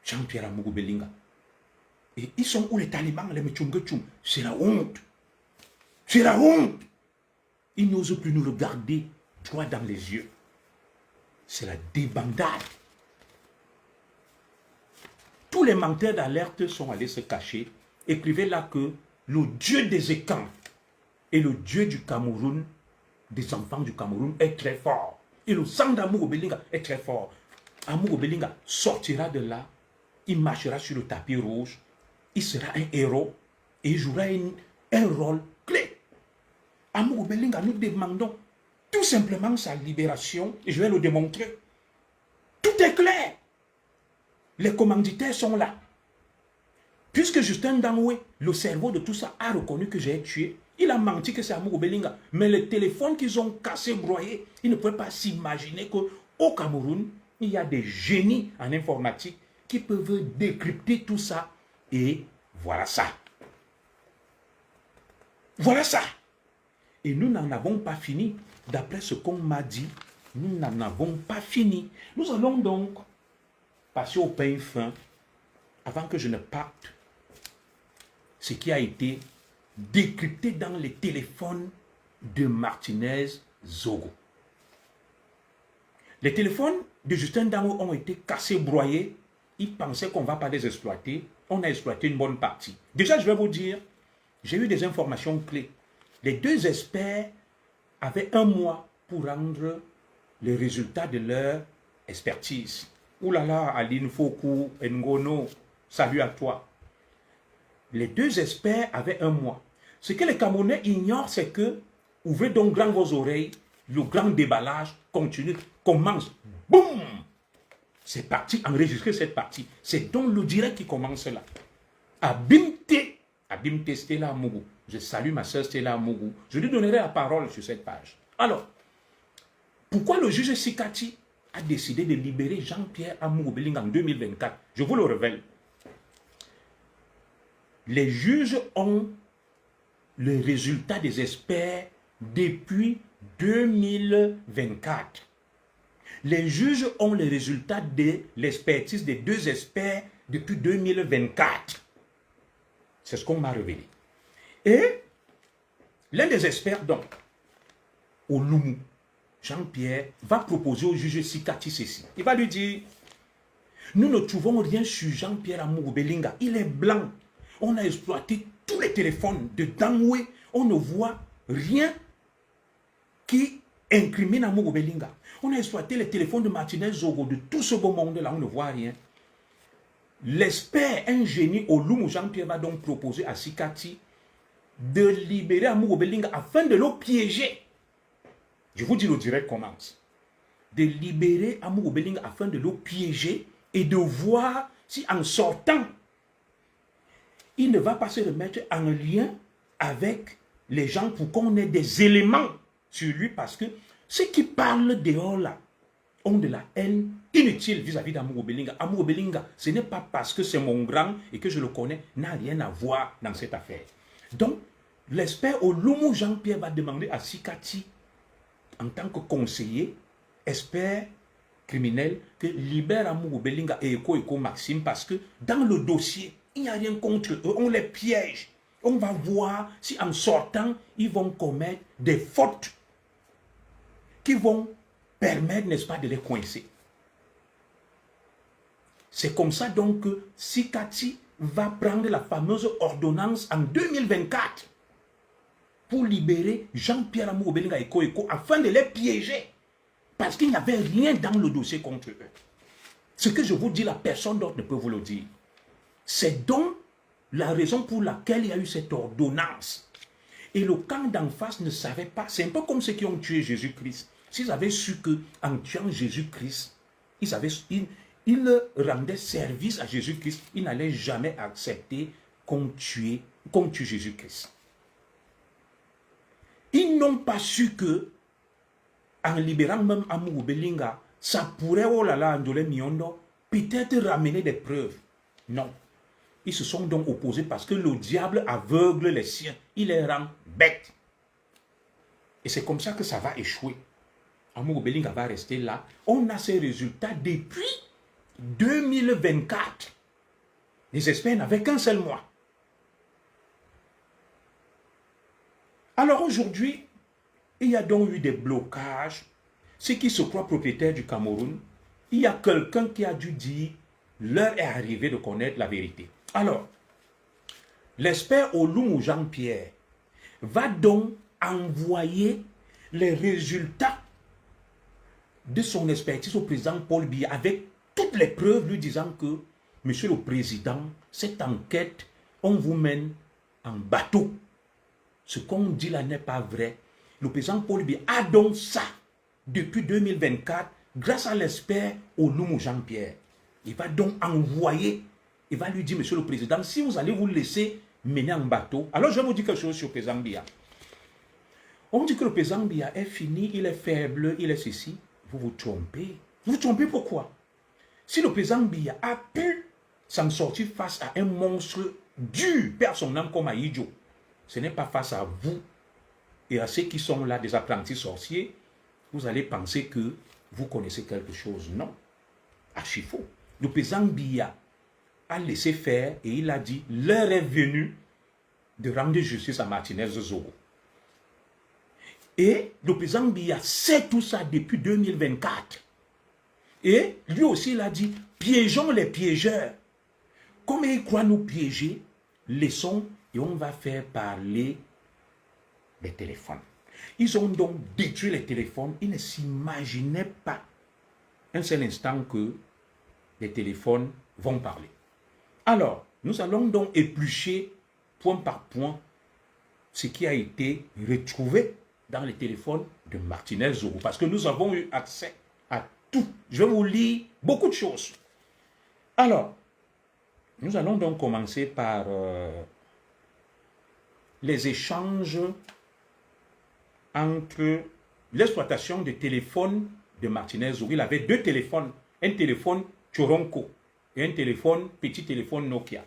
Jean-Pierre Amour Belinga. Et ils sont où les talibans, les Mechungetchum? C'est la honte. C'est la honte. Ils n'osent plus nous regarder droit dans les yeux. C'est la débandade. Tous les menteurs d'alerte sont allés se cacher. Écrivez là que le Dieu des écrans et le Dieu du Cameroun, des enfants du Cameroun, est très fort. Et le sang d'Amour Belinga est très fort. Amour Belinga sortira de là. Il marchera sur le tapis rouge. Il sera un héros. Et il jouera un rôle clé. Amour Belinga, nous demandons tout simplement sa libération. Et je vais le démontrer. Tout est clair. Les commanditaires sont là. Puisque Justin Dangoué, le cerveau de tout ça, a reconnu que j'ai tué, il a menti que c'est Amour Obelinga. Mais les téléphones qu'ils ont cassés, broyés, ils ne pouvaient pas s'imaginer qu'au Cameroun, il y a des génies en informatique qui peuvent décrypter tout ça. Et voilà ça. Voilà ça. Et nous n'en avons pas fini. D'après ce qu'on m'a dit, nous n'en avons pas fini. Nous allons donc passer au pain fin avant que je ne parte. Ce qui a été décrypté dans les téléphones de Martinez Zogo. Les téléphones de Justin Dangoué ont été cassés, broyés. Ils pensaient qu'on ne va pas les exploiter. On a exploité une bonne partie. Déjà, je vais vous dire, j'ai eu des informations clés. Les deux experts avaient 1 mois pour rendre les résultats de leur expertise. Ouh là là, Aline Fokou, Ngono, salut à toi. Les deux experts avaient 1 mois. Ce que les Camerounais ignorent, c'est que, ouvrez donc grand vos oreilles, le grand déballage continue, commence. Boum! C'est parti, enregistrez cette partie. C'est donc le direct qui commence là. Abimte Stella Mougou. Je salue ma soeur Stella Mougou. Je lui donnerai la parole sur cette page. Alors, pourquoi le juge Sikati a décidé de libérer Jean-Pierre Amour Obelinga en 2024? Je vous le révèle. Les juges ont le résultat des experts depuis 2024. Les juges ont les résultats de l'expertise des deux experts depuis 2024. C'est ce qu'on m'a révélé. Et l'un des experts, donc, au Loumou, Jean-Pierre, va proposer au juge Sikati ceci. Il va lui dire, nous ne trouvons rien sur Jean-Pierre Amour Obelinga. Il est blanc. On a exploité tous les téléphones de Dangoué. On ne voit rien qui incrimine Amour Obelinga. On a exploité les téléphones de Martinez Zogo, de tout ce beau monde-là, on ne voit rien. L'expert, un génie au Loumou, Jean-Pierre va donc proposer à Sikati de libérer Amour Obelinga afin de le piéger. Je vous dis, le direct commence. De libérer Amour Obelinga afin de le piéger et de voir si en sortant, il ne va pas se remettre en lien avec les gens pour qu'on ait des éléments sur lui, parce que ceux qui parlent dehors là ont de la haine inutile vis-à-vis d'Amour Obelinga. Amour Obelinga, ce n'est pas parce que c'est mon grand et que je le connais, n'a rien à voir dans cette affaire. Donc, l'expert au Loumou Jean-Pierre va demander à Sikati, en tant que conseiller, expert criminel, que libère Amour Obelinga et Eko Maxime, parce que dans le dossier, il n'y a rien contre eux, on les piège. On va voir si en sortant, ils vont commettre des fautes qui vont permettre, n'est-ce pas, de les coincer. C'est comme ça donc que Sikati va prendre la fameuse ordonnance en 2024 pour libérer Jean-Pierre Amour Obelinga et Eko afin de les piéger. Parce qu'il n'y avait rien dans le dossier contre eux. Ce que je vous dis, la personne d'autre ne peut vous le dire. C'est donc la raison pour laquelle il y a eu cette ordonnance. Et le camp d'en face ne savait pas. C'est un peu comme ceux qui ont tué Jésus-Christ. S'ils avaient su qu'en tuant Jésus-Christ, ils rendaient service à Jésus-Christ, ils n'allaient jamais accepter qu'on tue Jésus-Christ. Ils n'ont pas su que, en libérant même Amour Obelinga, ça pourrait, oh là là, Ndolé Miondo, peut-être ramener des preuves. Non. Ils se sont donc opposés parce que le diable aveugle les siens. Il les rend bêtes. Et c'est comme ça que ça va échouer. Amour Obelinga va rester là. On a ces résultats depuis 2024. Les experts n'avaient qu'un seul mois. Alors aujourd'hui, il y a donc eu des blocages. Ceux qui se croient propriétaires du Cameroun, il y a quelqu'un qui a dû dire, l'heure est arrivée de connaître la vérité. Alors, l'expert au Loumou Jean-Pierre va donc envoyer les résultats de son expertise au président Paul Biya avec toutes les preuves lui disant que, monsieur le président, cette enquête, on vous mène en bateau. Ce qu'on dit là n'est pas vrai. Le président Paul Biya a donc ça depuis 2024 grâce à l'expert Olumu Jean-Pierre, il va donc envoyer, il va lui dire, Monsieur le Président, si vous allez vous laisser mener en bateau, alors je vais vous dire quelque chose sur le président Biya. On dit que le président Biya est fini, il est faible, il est ceci. Vous vous trompez. Vous vous trompez pourquoi? Si le président Biya a pu s'en sortir face à un monstre dur, perd son âme comme Aïdjo, ce n'est pas face à vous et à ceux qui sont là, des apprentis sorciers, vous allez penser que vous connaissez quelque chose. Non. Archi faux. Le président Biya a laissé faire et il a dit, l'heure est venue de rendre justice à Martinez Zogo. Et le président Biya sait tout ça depuis 2024. Et lui aussi, il a dit, piégeons les piégeurs. Comme ils croient nous piéger, laissons et on va faire parler les téléphones. Ils ont donc détruit les téléphones. Ils ne s'imaginaient pas un seul instant que les téléphones vont parler. Alors, nous allons donc éplucher point par point ce qui a été retrouvé dans les téléphones de Martinez Zogo. Parce que nous avons eu accès à tout. Je vais vous lire beaucoup de choses. Alors, nous allons donc commencer par les échanges entre l'exploitation des téléphones de Martinez Zogo. Il avait deux téléphones, un téléphone Choronko et un petit téléphone Nokia.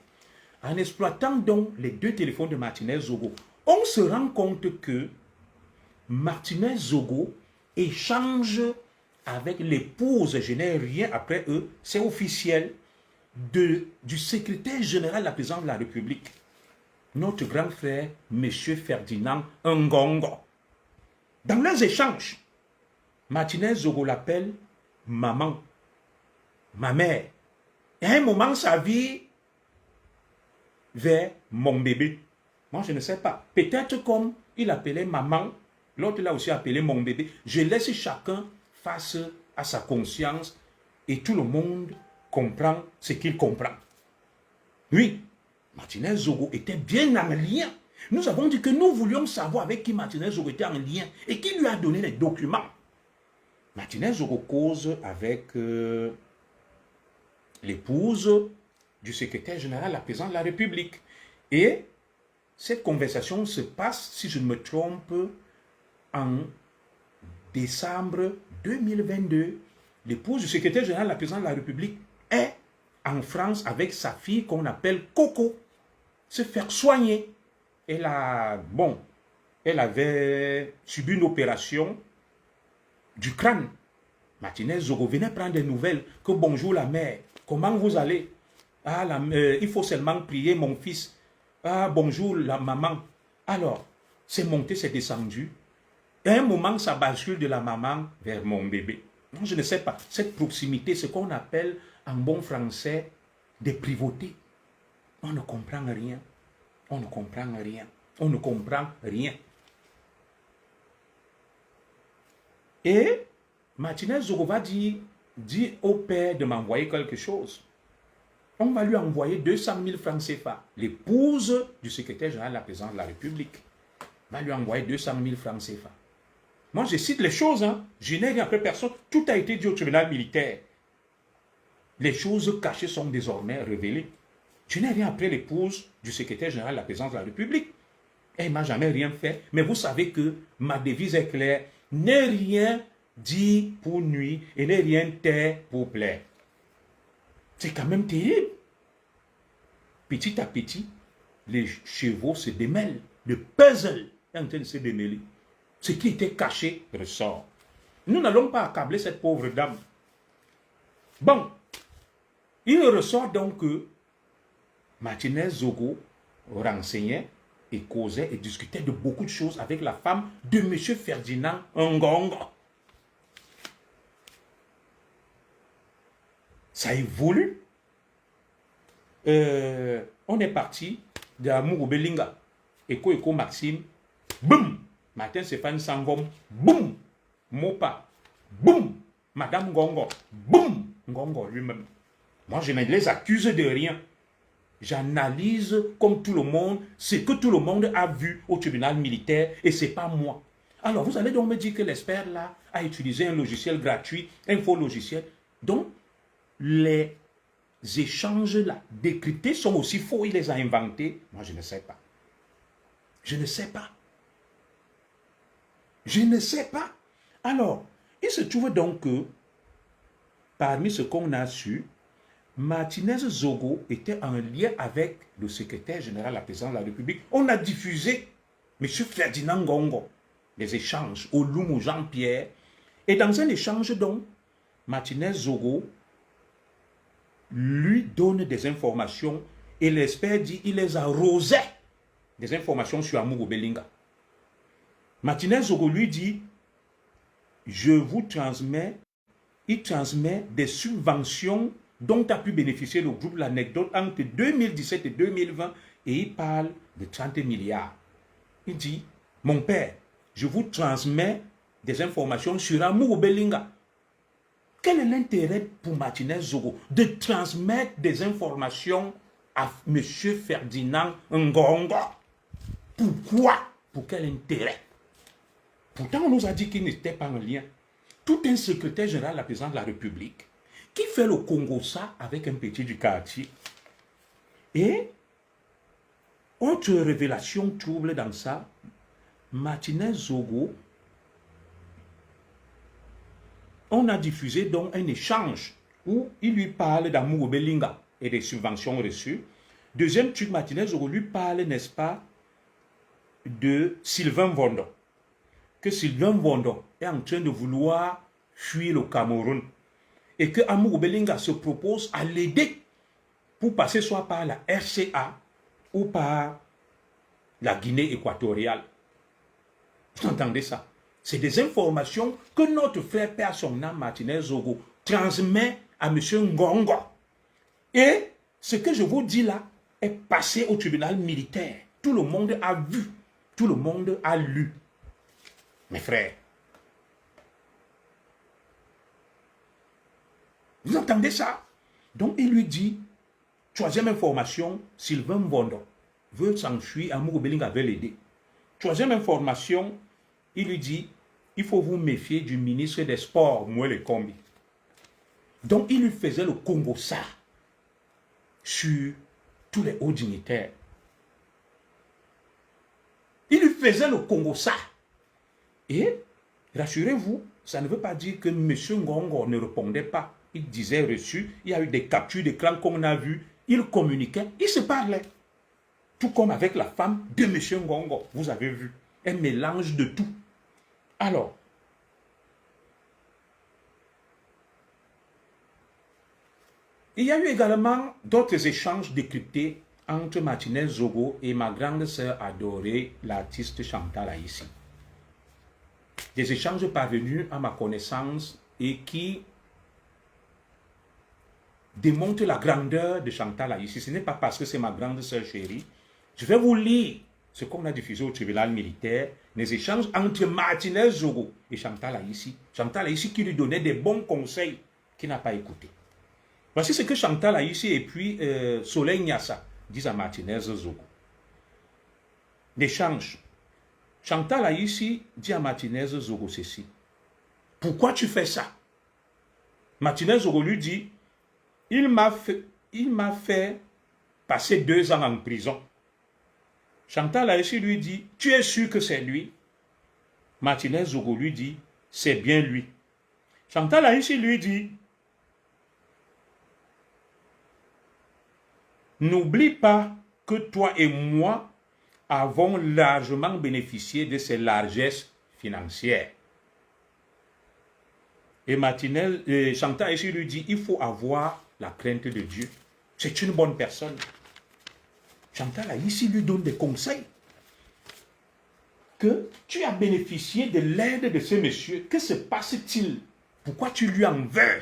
En exploitant donc les deux téléphones de Martinez Zogo, on se rend compte que Martinez Zogo échange avec l'épouse, je n'ai rien après eux, c'est officiel, du secrétaire général de la présidence de la République, notre grand frère, M. Ferdinand Ngongo. Dans leurs échanges, Martinez Zogo l'appelle maman, ma mère. Et à un moment, ça vit vers mon bébé. Moi, je ne sais pas. Peut-être comme il appelait maman, l'autre l'a aussi appelé mon bébé. Je laisse chacun face à sa conscience et tout le monde comprend ce qu'il comprend. Oui, Martinez Zogo était bien en lien. Nous avons dit que nous voulions savoir avec qui Martinez Zogo était en lien et qui lui a donné les documents. Martinez Zogo cause avec l'épouse du secrétaire général de la présidence de la République. Et cette conversation se passe, si je ne me trompe, en décembre 2022. L'épouse du secrétaire général de la présidence de la République est en France avec sa fille qu'on appelle Coco, se faire soigner. Elle avait subi une opération du crâne. Martinez Zogo venait prendre des nouvelles, que bonjour la mère, comment vous allez? Ah, il faut seulement prier mon fils. Ah, bonjour la maman. Alors, c'est monté, c'est descendu. Et à un moment, ça bascule de la maman vers mon bébé. Non, je ne sais pas. Cette proximité, ce qu'on appelle en bon français des privautés. On ne comprend rien. On ne comprend rien. On ne comprend rien. Et Martinez Zogo va dire au père de m'envoyer quelque chose. On va lui envoyer 200 000 francs CFA. L'épouse du secrétaire général de la présidence de la République va lui envoyer 200 000 francs CFA. Moi, je cite les choses. Hein. Je n'ai rien après personne. Tout a été dit au tribunal militaire. Les choses cachées sont désormais révélées. Je n'ai rien après l'épouse du secrétaire général de la présidence de la République. Elle ne m'a jamais rien fait. Mais vous savez que ma devise est claire. Ne rien dire pour nuire et ne rien taire pour plaire. C'est quand même terrible. Petit à petit, les chevaux se démêlent. Le puzzle est en train de se démêler. Ce qui était caché ressort. Nous n'allons pas accabler cette pauvre dame. Bon, il ressort donc que Martinez Zogo renseignait et causait et discutait de beaucoup de choses avec la femme de M. Ferdinand Ngongo. Ça évolue. On est parti de Amourou Belinga. Eko Maxime. Boum. Martin Stéphane Sangom. Boum. Mopa. Boum. Madame Ngongo. Boum. Ngongo lui-même. Moi, je ne les accuse de rien. J'analyse comme tout le monde ce que tout le monde a vu au tribunal militaire et ce n'est pas moi. Alors, vous allez donc me dire que l'expert là a utilisé un logiciel gratuit, un faux logiciel. Donc, les échanges là, décryptés sont aussi faux. Il les a inventés. Moi, je ne sais pas. Je ne sais pas. Je ne sais pas. Alors, il se trouve donc que, parmi ce qu'on a su, Martinez Zogo était en lien avec le secrétaire général, la présidence de la République. On a diffusé M. Ferdinand Ngongo, les échanges au Loumou Jean-Pierre. Et dans un échange donc, Martinez Zogo lui donne des informations et l'expert dit il les arrosait des informations sur Amourou Belinga. Martinez Zogo lui dit je vous transmets, il transmet des subventions dont a pu bénéficier le groupe L'Anecdote entre 2017 et 2020 et il parle de 30 milliards. Il dit, mon père, je vous transmets des informations sur Amourou Belinga. Quel est l'intérêt pour Martinez Zogo de transmettre des informations à M. Ferdinand Ngongo? Pourquoi? Pour quel intérêt? Pourtant, on nous a dit qu'il n'était pas en lien. Tout un secrétaire général de la présidence de la République qui fait le Congo ça avec un petit du quartier. Et autre révélation trouble dans ça, Martinez Zogo, on a diffusé donc un échange où il lui parle d'Amourou Belinga et des subventions reçues. Deuxième truc, Martinez Zogo lui parle, n'est-ce pas, de Sylvain Vondon. Que Sylvain Vondon est en train de vouloir fuir le Cameroun. Et que Amourou Belinga se propose à l'aider pour passer soit par la RCA ou par la Guinée équatoriale. Vous entendez ça? C'est des informations que notre frère père son nom Martinez Zogo transmet à M. Ngongo. Et ce que je vous dis là est passé au tribunal militaire. Tout le monde a vu, tout le monde a lu. Mes frères, vous entendez ça? Donc il lui dit, troisième information, Sylvain Vondon veut s'enfuir, Amourou Belinga veut l'aider. Troisième information, il lui dit, il faut vous méfier du ministre des Sports, Mouele Kombi. Donc il lui faisait le Congo ça sur tous les hauts dignitaires. Il lui faisait le Congo ça. Et rassurez-vous, ça ne veut pas dire que M. Ngongo ne répondait pas. Il disait reçu, il y a eu des captures d'écran qu'on a vues, il communiquait, il se parlait. Tout comme avec la femme de M. Ngongo, vous avez vu, un mélange de tout. Alors, il y a eu également d'autres échanges décryptés entre Martinez Zogo et ma grande sœur adorée, l'artiste Chantal Aïssi. Des échanges parvenus à ma connaissance et qui démontrent la grandeur de Chantal Aïssi. Ce n'est pas parce que c'est ma grande sœur chérie. Je vais vous lire ce qu'on a diffusé au tribunal militaire, les échanges entre Martinez Zogo et Chantal Aïssi. Chantal Aïssi qui lui donnait des bons conseils qu'il n'a pas écoutés. Voici ce que Chantal Aïssi et puis Soleil Nyassa disent à Martinez Zogo. L'échange. Chantal Aïssi dit à Martinez Zogo ceci. Pourquoi tu fais ça? Martinez Zogo lui dit, il m'a fait passer 2 ans en prison. Chantal Aïssi lui dit, tu es sûr que c'est lui? Martinez Zogo lui dit, c'est bien lui. Chantal Aïssi lui dit, n'oublie pas que toi et moi avons largement bénéficié de ces largesses financières. Et Chantal Aïssi lui dit, il faut avoir la crainte de Dieu. C'est une bonne personne. Chantal Aïssi lui donne des conseils. Que tu as bénéficié de l'aide de ce monsieur. Que se passe-t-il? Pourquoi tu lui en veux?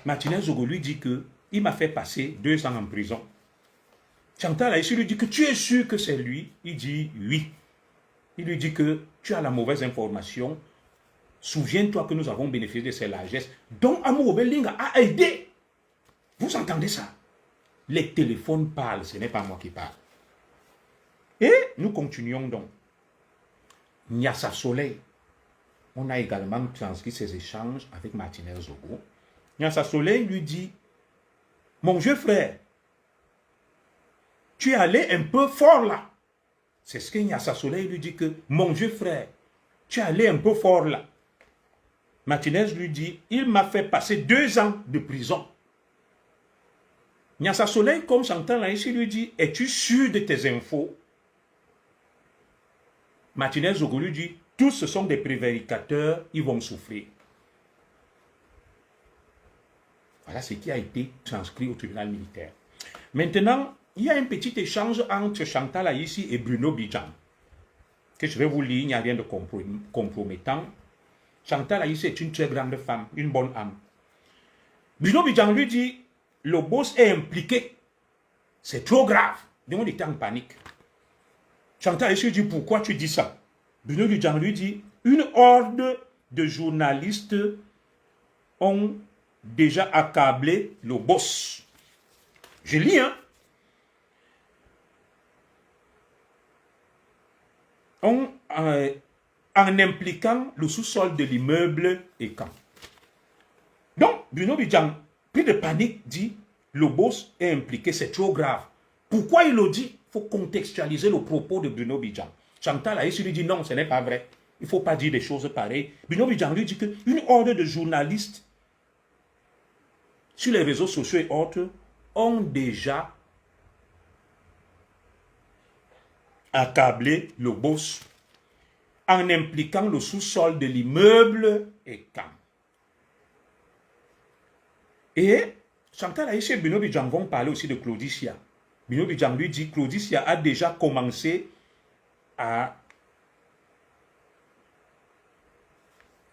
Martinez Zogo lui dit que il m'a fait passer 2 ans en prison. Chantal Aïssi lui dit que tu es sûr que c'est lui? Il dit oui. Il lui dit que tu as la mauvaise information. Souviens-toi que nous avons bénéficié de ces largesses. Donc Amourou Belinga a aidé. Vous entendez ça? Les téléphones parlent, ce n'est pas moi qui parle. Et nous continuons donc. Nyassa Soleil. On a également transcrit ces échanges avec Martinez Zogo. Nyassa Soleil lui dit, mon vieux frère, tu es allé un peu fort là. C'est ce que Nyassa Soleil lui dit que, mon vieux frère, tu es allé un peu fort là. Martinez lui dit, il m'a fait passer 2 ans de prison. Nyassa Soleil, comme j'entends là ici, lui dit, es-tu sûr de tes infos? Martinez Zogo lui dit, tous ce sont des prévaricateurs, ils vont souffrir. Voilà ce qui a été transcrit au tribunal militaire. Maintenant, il y a un petit échange entre Chantal Aïssi et Bruno Bidjan, que je vais vous lire, il n'y a rien de compromettant. Chantal Aïssi est une très grande femme, une bonne âme. Bruno Bidjan lui dit, le boss est impliqué, c'est trop grave. Donc on était en panique. Chantal Aïssi dit, pourquoi tu dis ça? Bruno Bidjan lui dit, une horde de journalistes ont déjà accablé le boss. Je lis, hein. En impliquant le sous-sol de l'immeuble et quand. Donc, Bruno Bidjan, pris de panique, dit, le boss est impliqué, c'est trop grave. Pourquoi il le dit? Il faut contextualiser le propos de Bruno Bidjan. Chantal Aïssi lui dit, non, ce n'est pas vrai. Il ne faut pas dire des choses pareilles. Bruno Bidjan lui dit qu'une horde de journalistes sur les réseaux sociaux et autres ont déjà accablé le boss en impliquant le sous-sol de l'immeuble et quand. Et Chantal Aïssi et Bruno Bidjan vont parler aussi de Claudicia. Bruno Bidjan lui dit, Claudicia a déjà commencé à...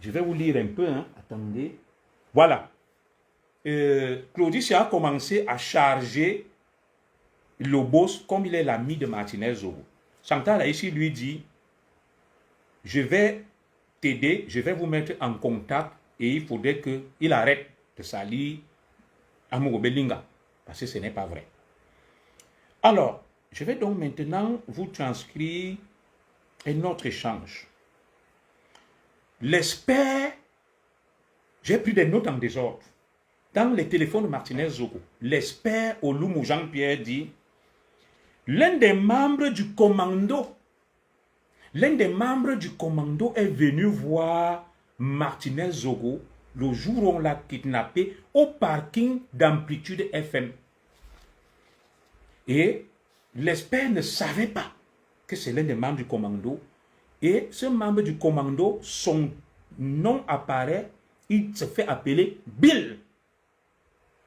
Je vais vous lire un peu, hein. Attendez. Voilà. Claudicia a commencé à charger le boss comme il est l'ami de Martinez Zogo. Chantal Aïssi lui dit, je vais t'aider, je vais vous mettre en contact et il faudrait qu'il arrête de salir Amogo Belinga, parce que ce n'est pas vrai. Alors, je vais donc maintenant vous transcrire un autre échange. L'expert, j'ai pris des notes en désordre. Dans les téléphones de Martinez Zogo, l'expert Olumu Jean-Pierre dit, l'un des membres du commando est venu voir Martinez Zogo le jour où on l'a kidnappé au parking d'Amplitude FM. Et l'expert ne savait pas que c'est l'un des membres du commando. Et ce membre du commando, son nom apparaît, il se fait appeler Bill.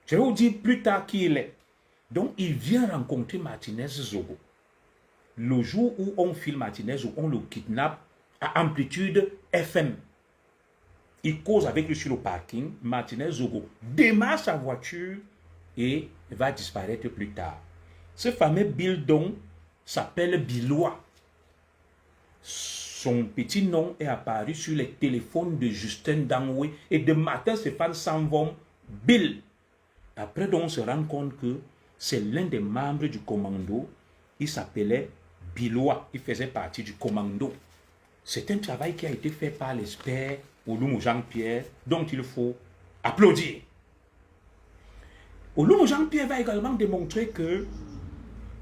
Je vais vous dire plus tard qui il est. Donc, il vient rencontrer Martinez Zogo. Le jour où on filme Martinez, où on le kidnappe à Amplitude FM. Il cause avec lui sur le parking. Martinez Zogo démarre sa voiture et va disparaître plus tard. Ce fameux Bill Don s'appelle Billois. Son petit nom est apparu sur les téléphones de Justin Dangwe et de Martin Stéphane Sanvom Bill. Après, donc, on se rend compte que c'est l'un des membres du commando. Il s'appelait Billois. Il faisait partie du commando. C'est un travail qui a été fait par l'expert Olumu Jean-Pierre, dont il faut applaudir. Olumu Jean-Pierre va également démontrer que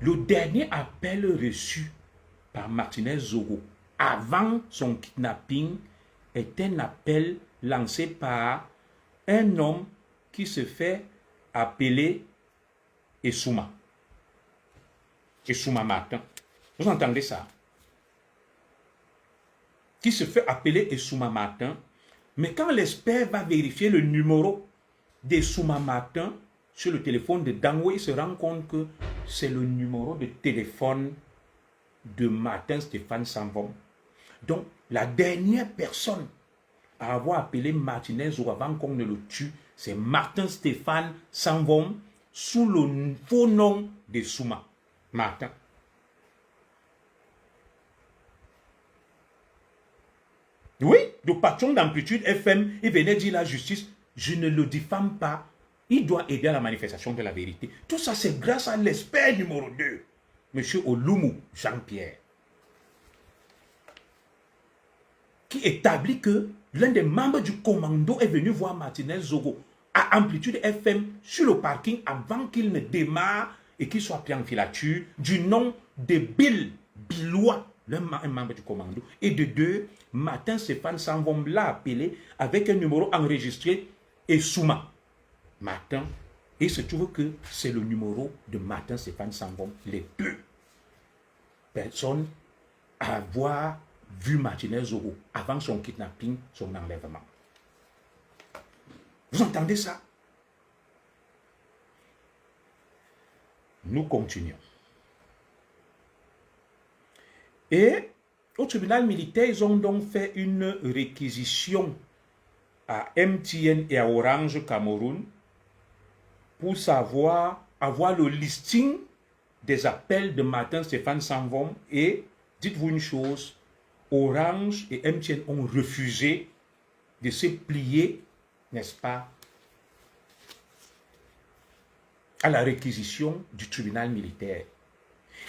le dernier appel reçu par Martinez Zogo avant son kidnapping est un appel lancé par un homme qui se fait appeler Essouma. Essouma Martin. Vous entendez ça? Qui se fait appeler Essouma Martin. Mais quand l'expert va vérifier le numéro d'Essouma Martin sur le téléphone de Dangwe, il se rend compte que c'est le numéro de téléphone de Martin Stéphane Sanvom. Donc, la dernière personne à avoir appelé Martinez ou avant qu'on ne le tue, c'est Martin Stéphane Sanvom sous le faux nom de Souma Martin. Oui, le patron d'Amplitude FM, il venait dire à la justice, je ne le diffame pas, il doit aider à la manifestation de la vérité. Tout ça, c'est grâce à l'expert numéro 2, M. Olumu Jean-Pierre. qui établit que l'un des membres du commando est venu voir Martinez Zogo à Amplitude FM sur le parking avant qu'il ne démarre et qu'il soit pris en filature, du nom de Billois, un membre du commando, et de deux, Martin Stéphane Sanvom l'a appelé avec un numéro enregistré et Souma. Martin, et il se trouve que c'est le numéro de Martin Stéphane Sanvom, les deux personnes à avoir vu Martinez Zogo avant son kidnapping, son enlèvement. Vous entendez ça? Nous continuons. Et au tribunal militaire, ils ont donc fait une réquisition à MTN et à Orange Cameroun pour savoir avoir le listing des appels de Martin Stéphane Sanvom. Et dites-vous une chose, Orange et MTN ont refusé de se plier, n'est-ce pas, à la réquisition du tribunal militaire.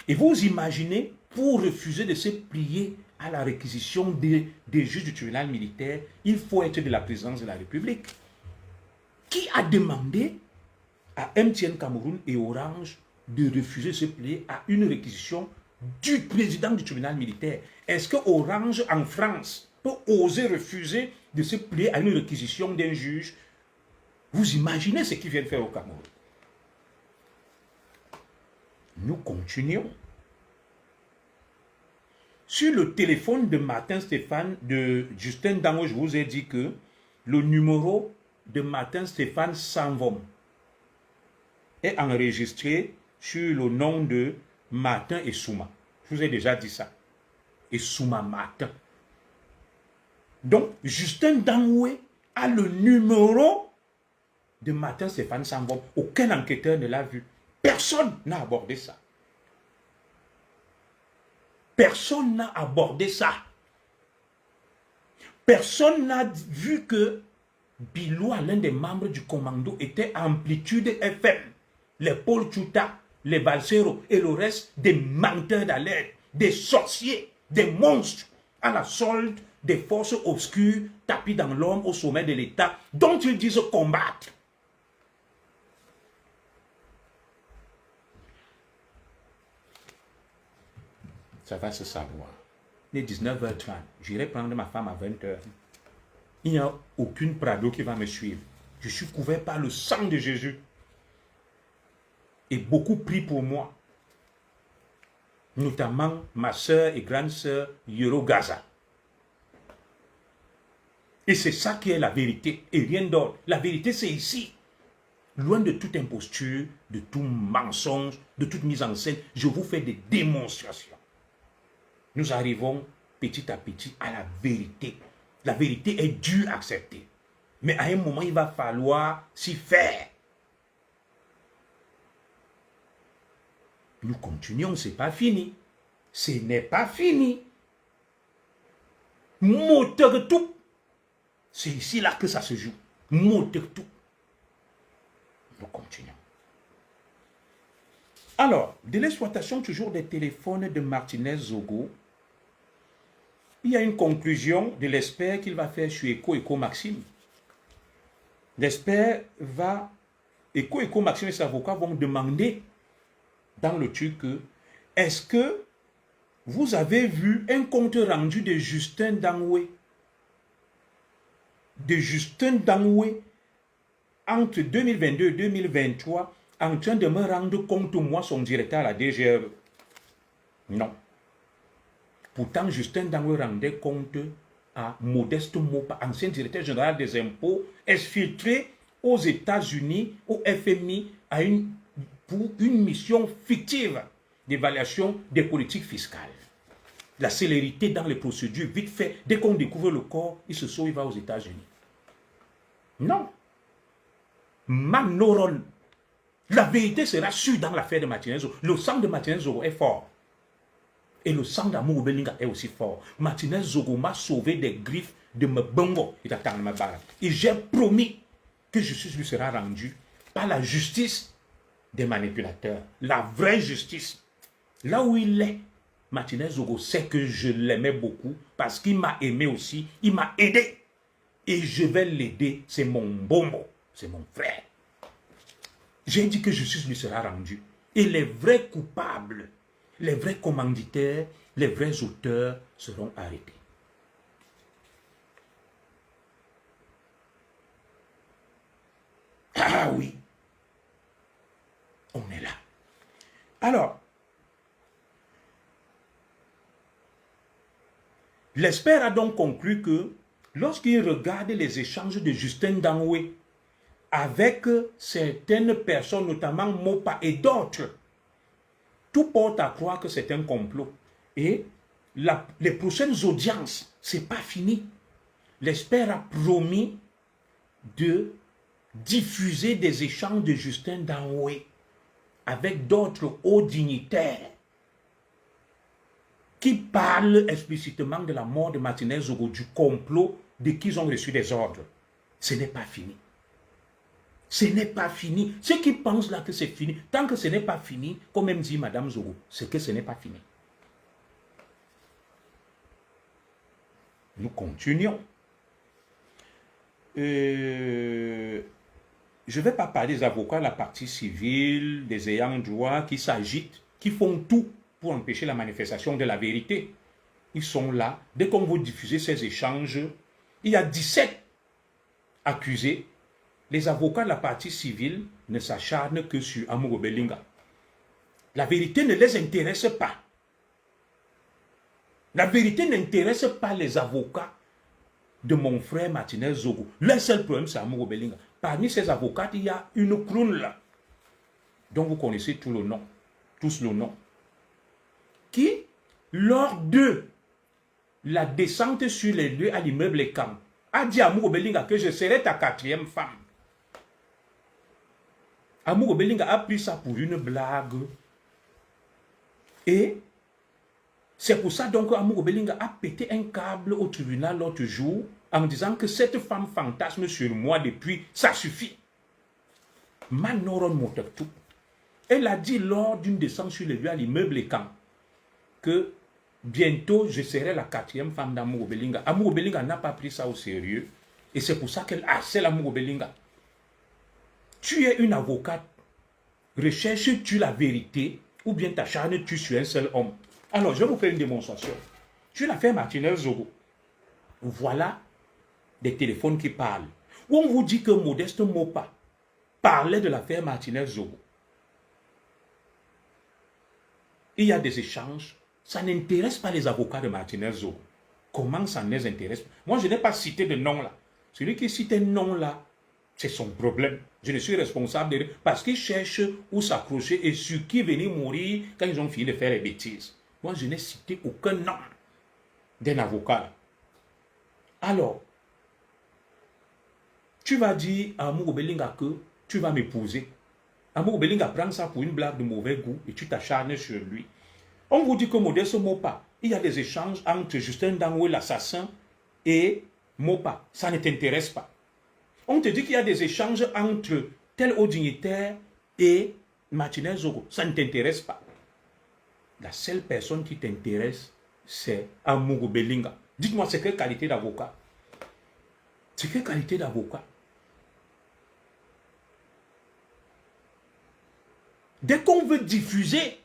Et vous imaginez, pour refuser de se plier à la réquisition des juges du tribunal militaire, il faut être de la présidence de la République. Qui a demandé à MTN Cameroun et Orange de refuser de se plier à une réquisition du président du tribunal militaire? Est-ce que Orange en France peut oser refuser de se plier à une réquisition d'un juge? Vous imaginez ce qu'ils viennent faire au Cameroun? Nous continuons. Sur le téléphone de Martin Stéphane, de Justin Dango, je vous ai dit que le numéro de Martin Stéphane Sanvom est enregistré sur le nom de Martin et Souma. Je vous ai déjà dit ça. Et Souma Martin. Donc, Justin Dango a le numéro de Martin Stéphane Sanvom. Aucun enquêteur ne l'a vu. Personne n'a abordé ça. Personne n'a abordé ça. Personne n'a vu que Billois, l'un des membres du commando, était à Amplitude FM. Les Paul Chouta, les Balsero et le reste des menteurs d'alerte, des sorciers, des monstres, à la solde des forces obscures tapis dans l'homme au sommet de l'État, dont ils disent combattre. Ça va se savoir. Il est 19h30. J'irai prendre ma femme à 20h. Il n'y a aucune prado qui va me suivre. Je suis couvert par le sang de Jésus. Et beaucoup prient pour moi. Notamment ma soeur et grande soeur Yoro Gaza. Et c'est ça qui est la vérité. Et rien d'autre. La vérité, c'est ici. Loin de toute imposture, de tout mensonge, de toute mise en scène, je vous fais des démonstrations. Nous arrivons petit à petit à la vérité. La vérité est dure à accepter. Mais à un moment, il va falloir s'y faire. Nous continuons, ce n'est pas fini. Ce n'est pas fini. Moteur tout. C'est ici là que ça se joue. Moteur tout. Nous continuons. Alors, de l'exploitation toujours des téléphones de Martinez Zogo, il y a une conclusion de l'expert qu'il va faire sur Eco Maxime. L'expert va, Eco Maxime et ses avocats vont demander dans le truc que, est-ce que vous avez vu un compte rendu de Justin Danoué? De Justin Danoué entre 2022 et 2023 en train de me rendre compte, moi, son directeur à la DGE. Non. Pourtant, Justin Danoué rendait compte à Modeste Mopa, ancien directeur général des impôts, exfiltré aux États-Unis, au FMI, pour une mission fictive d'évaluation des politiques fiscales. La célérité dans les procédures, vite fait, dès qu'on découvre le corps, il se sauve, il va aux États-Unis. Non. Manoron. La vérité sera sûre dans l'affaire de Martinez Zogo. Le sang de Martinez Zogo est fort. Et le sang d'Amour Belinga est aussi fort. Martinez Zogo m'a sauvé des griffes de Mbongo et j'ai promis que justice lui sera rendue par la justice des manipulateurs. La vraie justice. Là où il est, Martinez Zogo sait que je l'aimais beaucoup parce qu'il m'a aimé aussi, il m'a aidé. Et je vais l'aider, c'est mon bonbon, c'est mon frère. J'ai dit que justice lui sera rendue. Et les vrais coupables, les vrais commanditaires, les vrais auteurs seront arrêtés. Ah oui, on est là. Alors, l'expert a donc conclu que lorsqu'il regarde les échanges de Justin Danoué avec certaines personnes, notamment Mopa et d'autres, tout porte à croire que c'est un complot. Et les prochaines audiences, ce n'est pas fini. L'expert a promis de diffuser des échanges de Justin Danoué avec d'autres hauts dignitaires qui parlent explicitement de la mort de Martinez Zogo, du complot de qui ils ont reçu des ordres. Ce n'est pas fini. Ce n'est pas fini. Ceux qui pensent là que c'est fini, tant que ce n'est pas fini, comme même dit Madame Zogo, c'est que ce n'est pas fini. Nous continuons. Je ne vais pas parler des avocats de la partie civile, des ayants droit qui s'agitent, qui font tout pour empêcher la manifestation de la vérité. Ils sont là. Dès qu'on vous diffusez ces échanges, il y a 17 accusés. Les avocats de la partie civile ne s'acharnent que sur Amogo Belinga. La vérité ne les intéresse pas. La vérité n'intéresse pas les avocats de mon frère Martinez Zogo. Le seul problème, c'est Amogo Belinga. Parmi ces avocats, il y a une croune là, dont vous connaissez tous le nom, qui, lors de la descente sur les lieux à l'immeuble Camp, a dit à Amogo Belinga que je serai ta 4e femme. Amogo Belinga a pris ça pour une blague. Et c'est pour ça donc Amogo Belinga a pété un câble au tribunal l'autre jour en disant que cette femme fantasme sur moi depuis, ça suffit. Manoron Motektou, elle a dit lors d'une descente sur les lieux à l'immeuble Camp que bientôt je serai la 4e femme d'Amogo Belinga. Amogo Belinga n'a pas pris ça au sérieux et c'est pour ça qu'elle harcèle Amogo Belinga. Tu es une avocate, recherches-tu la vérité ou bien t'acharnes-tu sur un seul homme? Alors, je vais vous faire une démonstration. Sur l'affaire Martinez Zogo, voilà des téléphones qui parlent. Où on vous dit que Modeste Mopa parlait de l'affaire Martinez Zogo. Il y a des échanges. Ça n'intéresse pas les avocats de Martinez Zogo. Comment ça ne les intéresse? Moi, je n'ai pas cité de nom là. Celui qui cite un nom là, c'est son problème. Je ne suis responsable de parce qu'ils cherchent où s'accrocher et sur qui venir mourir quand ils ont fini de faire les bêtises. Moi, je n'ai cité aucun nom d'un avocat. Alors, tu vas dire à Amogo Belinga que tu vas m'épouser. Amogo Belinga prend ça pour une blague de mauvais goût et tu t'acharnes sur lui. On vous dit que Modeste Mopa, il y a des échanges entre Justin Danoué, l'assassin, et Mopa. Ça ne t'intéresse pas. On te dit qu'il y a des échanges entre tel haut dignitaire et Martinez Zogo. Ça ne t'intéresse pas. La seule personne qui t'intéresse, c'est Amogo Belinga. Dites-moi, c'est quelle qualité d'avocat? C'est quelle qualité d'avocat? Dès qu'on veut diffuser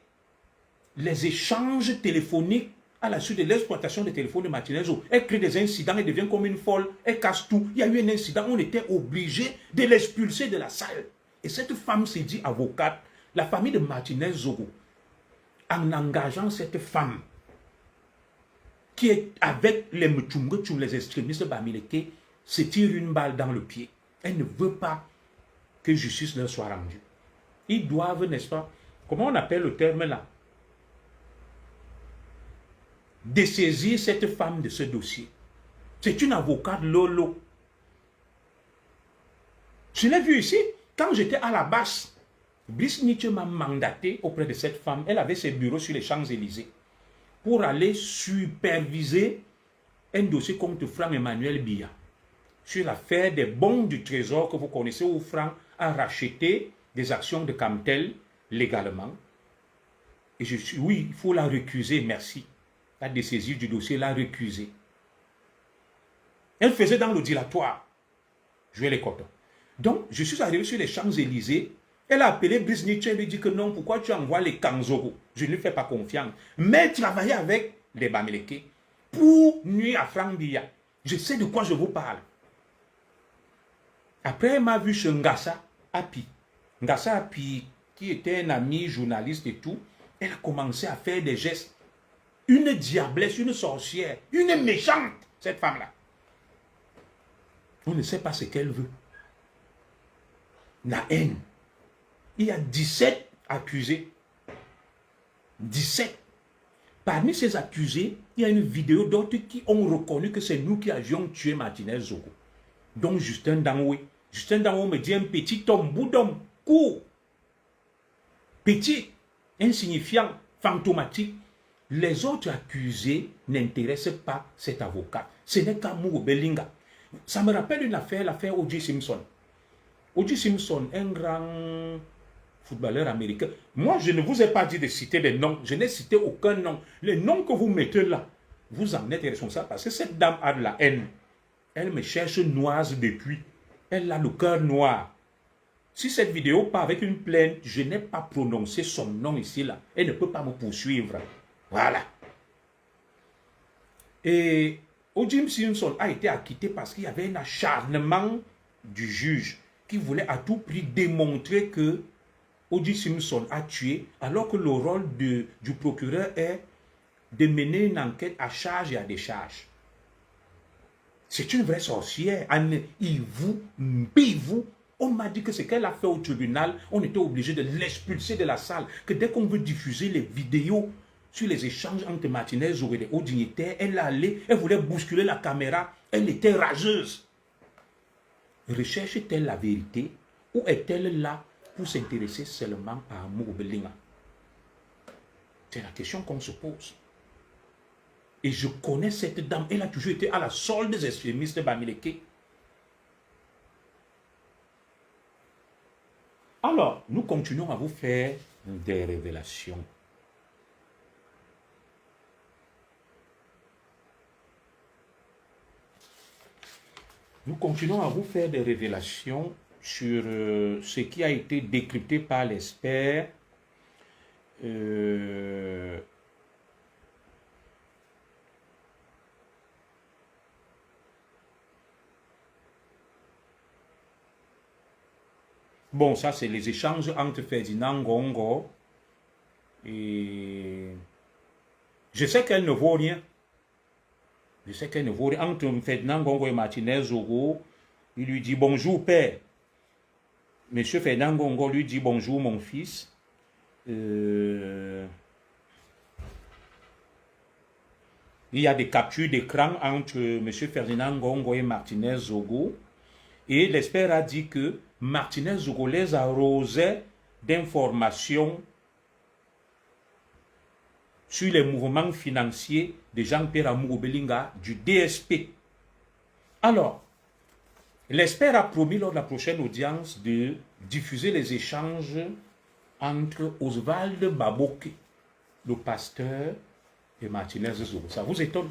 les échanges téléphoniques à la suite de l'exploitation des téléphones de Martinez Zogo, elle crée des incidents, elle devient comme une folle, elle casse tout. Il y a eu un incident, on était obligé de l'expulser de la salle. Et cette femme s'est dit avocate. La famille de Martinez Zogo, en engageant cette femme qui est avec les Mtchumgechum, les extrémistes bamileke, se tire une balle dans le pied. Elle ne veut pas que justice leur soit rendue. Ils doivent, n'est-ce pas, comment on appelle le terme là, dessaisir cette femme de ce dossier. C'est une avocate Lolo. Je l'ai vu ici, quand j'étais à la base, Brice Nietzsche m'a mandaté auprès de cette femme. Elle avait ses bureaux sur les Champs-Élysées pour aller superviser un dossier contre Franck Emmanuel Biya sur l'affaire des bons du trésor que vous connaissez où Franck a racheté des actions de Camtel légalement Et je suis, oui, il faut la récuser, merci. La dessaisir du dossier, la récuser. Elle faisait dans le dilatoire jouer les cotons. Donc, je suis arrivé sur les Champs-Élysées. Elle a appelé Brice Nietzsche et lui dit que non, pourquoi tu envoies les Kanzoro? Je ne lui fais pas confiance. Mais travailler avec les Bamileke pour nuire à Franck Biya. Je sais de quoi je vous parle. Après, elle m'a vu chez Ngassa Api. Ngassa Api, qui était un ami journaliste et tout, elle a commencé à faire des gestes. Une diablesse, une sorcière, une méchante, cette femme-là. On ne sait pas ce qu'elle veut. La haine. Il y a 17 accusés. 17. Parmi ces accusés, il y a une vidéo d'autres qui ont reconnu que c'est nous qui avions tué Martinez Zogo. Donc Justin Danoué. Justin Danoué me dit un petit homme, bout d'homme, court. Petit, insignifiant, fantomatique. Les autres accusés n'intéressent pas cet avocat. Ce n'est qu'Amour Bellinga. Ça me rappelle une affaire, l'affaire O.J. Simpson. O.J. Simpson, un grand footballeur américain. Moi, je ne vous ai pas dit de citer des noms. Je n'ai cité aucun nom. Les noms que vous mettez là, vous en êtes responsable parce que cette dame a de la haine. Elle me cherche noise depuis. Elle a le cœur noir. Si cette vidéo part avec une plainte, je n'ai pas prononcé son nom ici là. Elle ne peut pas me poursuivre. Voilà. Et O.J. Simpson a été acquitté parce qu'il y avait un acharnement du juge qui voulait à tout prix démontrer que O.J. Simpson a tué, alors que le rôle du procureur est de mener une enquête à charge et à décharge. C'est une vraie sorcière. Il vous. On m'a dit que ce qu'elle a fait au tribunal, on était obligé de l'expulser de la salle. Que dès qu'on veut diffuser les vidéos sur les échanges entre Martinez et les hauts dignitaires, elle voulait bousculer la caméra. Elle était rageuse. Recherche-t-elle la vérité ou est-elle là pour s'intéresser seulement à Amour Bellinga? C'est la question qu'on se pose. Et je connais cette dame. Elle a toujours été à la solde des extrémistes Bamileke. Alors, nous continuons à vous faire des révélations. Nous continuons à vous faire des révélations sur ce qui a été décrypté par l'expert bon, ça c'est les échanges entre Ferdinand Ngongo et je sais qu'elle ne vaut rien. Je sais qu'elle ne vaut rien. Entre Ferdinand Ngongo et Martinez Zogo, il lui dit bonjour père. Monsieur Ferdinand Ngongo lui dit bonjour mon fils. Il y a des captures d'écran entre monsieur Ferdinand Ngongo et Martinez Zogo. Et l'expert a dit que Martinez Zogo les arrosait d'informations sur les mouvements financiers de Jean-Pierre Amour Bellinga du DSP. Alors, l'expert a promis lors de la prochaine audience de diffuser les échanges entre Oswald Baboke, le pasteur, et Martinez Zogo. Ça vous étonne?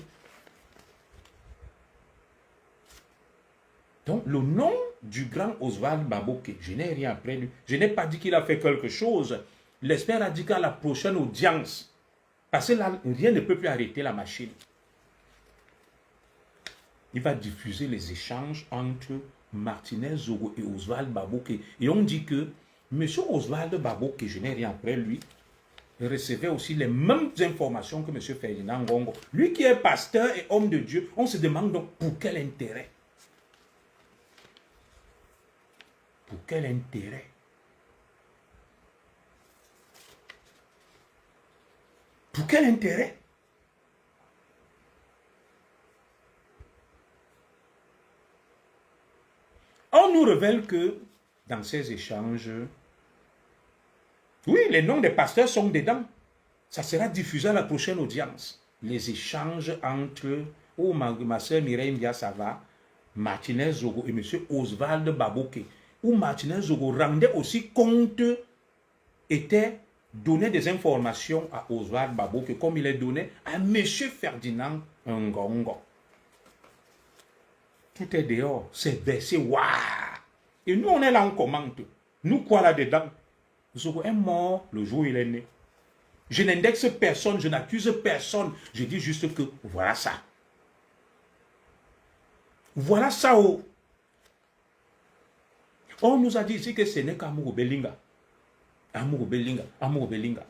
Donc, le nom du grand Oswald Baboke, je n'ai rien après lui. Je n'ai pas dit qu'il a fait quelque chose. L'expert a dit qu'à la prochaine audience, parce que là, rien ne peut plus arrêter la machine. Il va diffuser les échanges entre Martinez Zogo et Oswald Baboke. Et on dit que M. Oswald Baboke, je n'ai rien après lui, recevait aussi les mêmes informations que M. Ferdinand Ngongo. Lui qui est pasteur et homme de Dieu, on se demande donc pour quel intérêt? Pour quel intérêt? Pour quel intérêt? On nous révèle que dans ces échanges, oui, les noms des pasteurs sont dedans. Ça sera diffusé à la prochaine audience. Les échanges entre ma soeur Mireille Ndiasava, Martinez Zogo et M. Oswald Baboke, où Martinez Zogo rendait aussi compte, était donner des informations à Oswald Babo que comme il est donné à M. Ferdinand Ngongo. Tout est dehors, c'est versé, waouh! Et nous, on est là, on commente. Nous, quoi là-dedans? Zogo est mort le jour où il est né. Je n'indexe personne, je n'accuse personne. Je dis juste que voilà ça. Voilà ça. Oh. On nous a dit ici que ce n'est qu'Amour Belinga. Amour Belinga, Amour Belinga.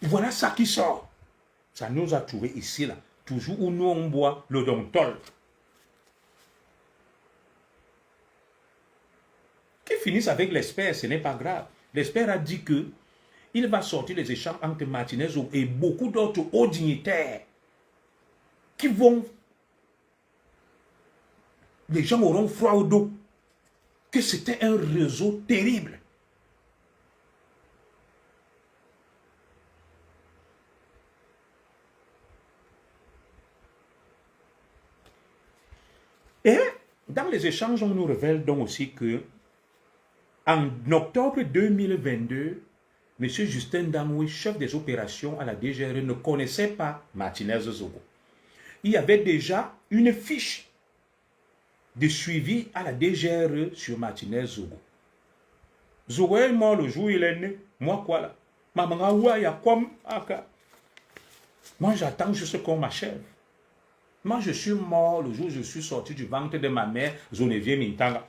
Voilà ça qui sort. Ça nous a trouvé ici, là. Toujours où nous on boit le dontol. Qui finissent avec l'espère, ce n'est pas grave. L'espère a dit que il va sortir les échanges entre Martinez et beaucoup d'autres hauts dignitaires qui vont... Les gens auront froid au dos. Que c'était un réseau terrible. Et dans les échanges, on nous révèle donc aussi que en octobre 2022, M. Justin Dangoué, chef des opérations à la DGRE, ne connaissait pas Martinez Zogo. Il y avait déjà une fiche de suivi à la DGRE sur Martinez Zogo. Zogo est mort le jour où il est né. Moi, quoi là? Maman, ouais, comme aka. Moi, j'attends juste qu'on m'achève. Moi, je suis mort le jour où je suis sorti du ventre de ma mère, Zonevier Mintanga.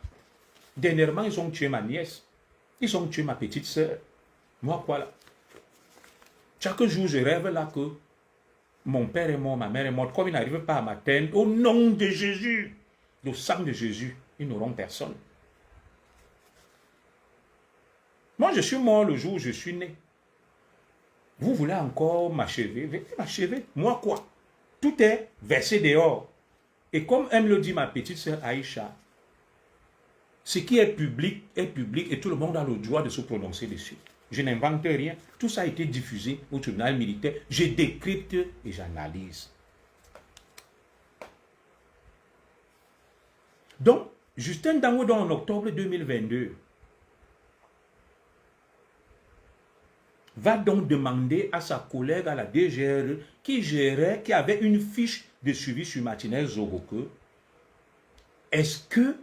Dernièrement, ils ont tué ma nièce. Ils ont tué ma petite sœur. Moi, quoi là? Chaque jour, je rêve là que mon père est mort, ma mère est morte. Comme ils n'arrivent pas à m'atteindre, au nom de Jésus, le sang de Jésus, ils n'auront personne. Moi, je suis mort le jour où je suis né. Vous voulez encore m'achever? Venez m'achever. Moi, quoi? Tout est versé dehors. Et comme elle me le dit ma petite sœur Aïcha, ce qui est public et tout le monde a le droit de se prononcer dessus. Je n'invente rien. Tout ça a été diffusé au tribunal militaire. Je décrypte et j'analyse. Donc, Justin Dangoué, en octobre 2022, va donc demander à sa collègue à la DGRE qui avait une fiche de suivi sur Martinez Zogo, est-ce que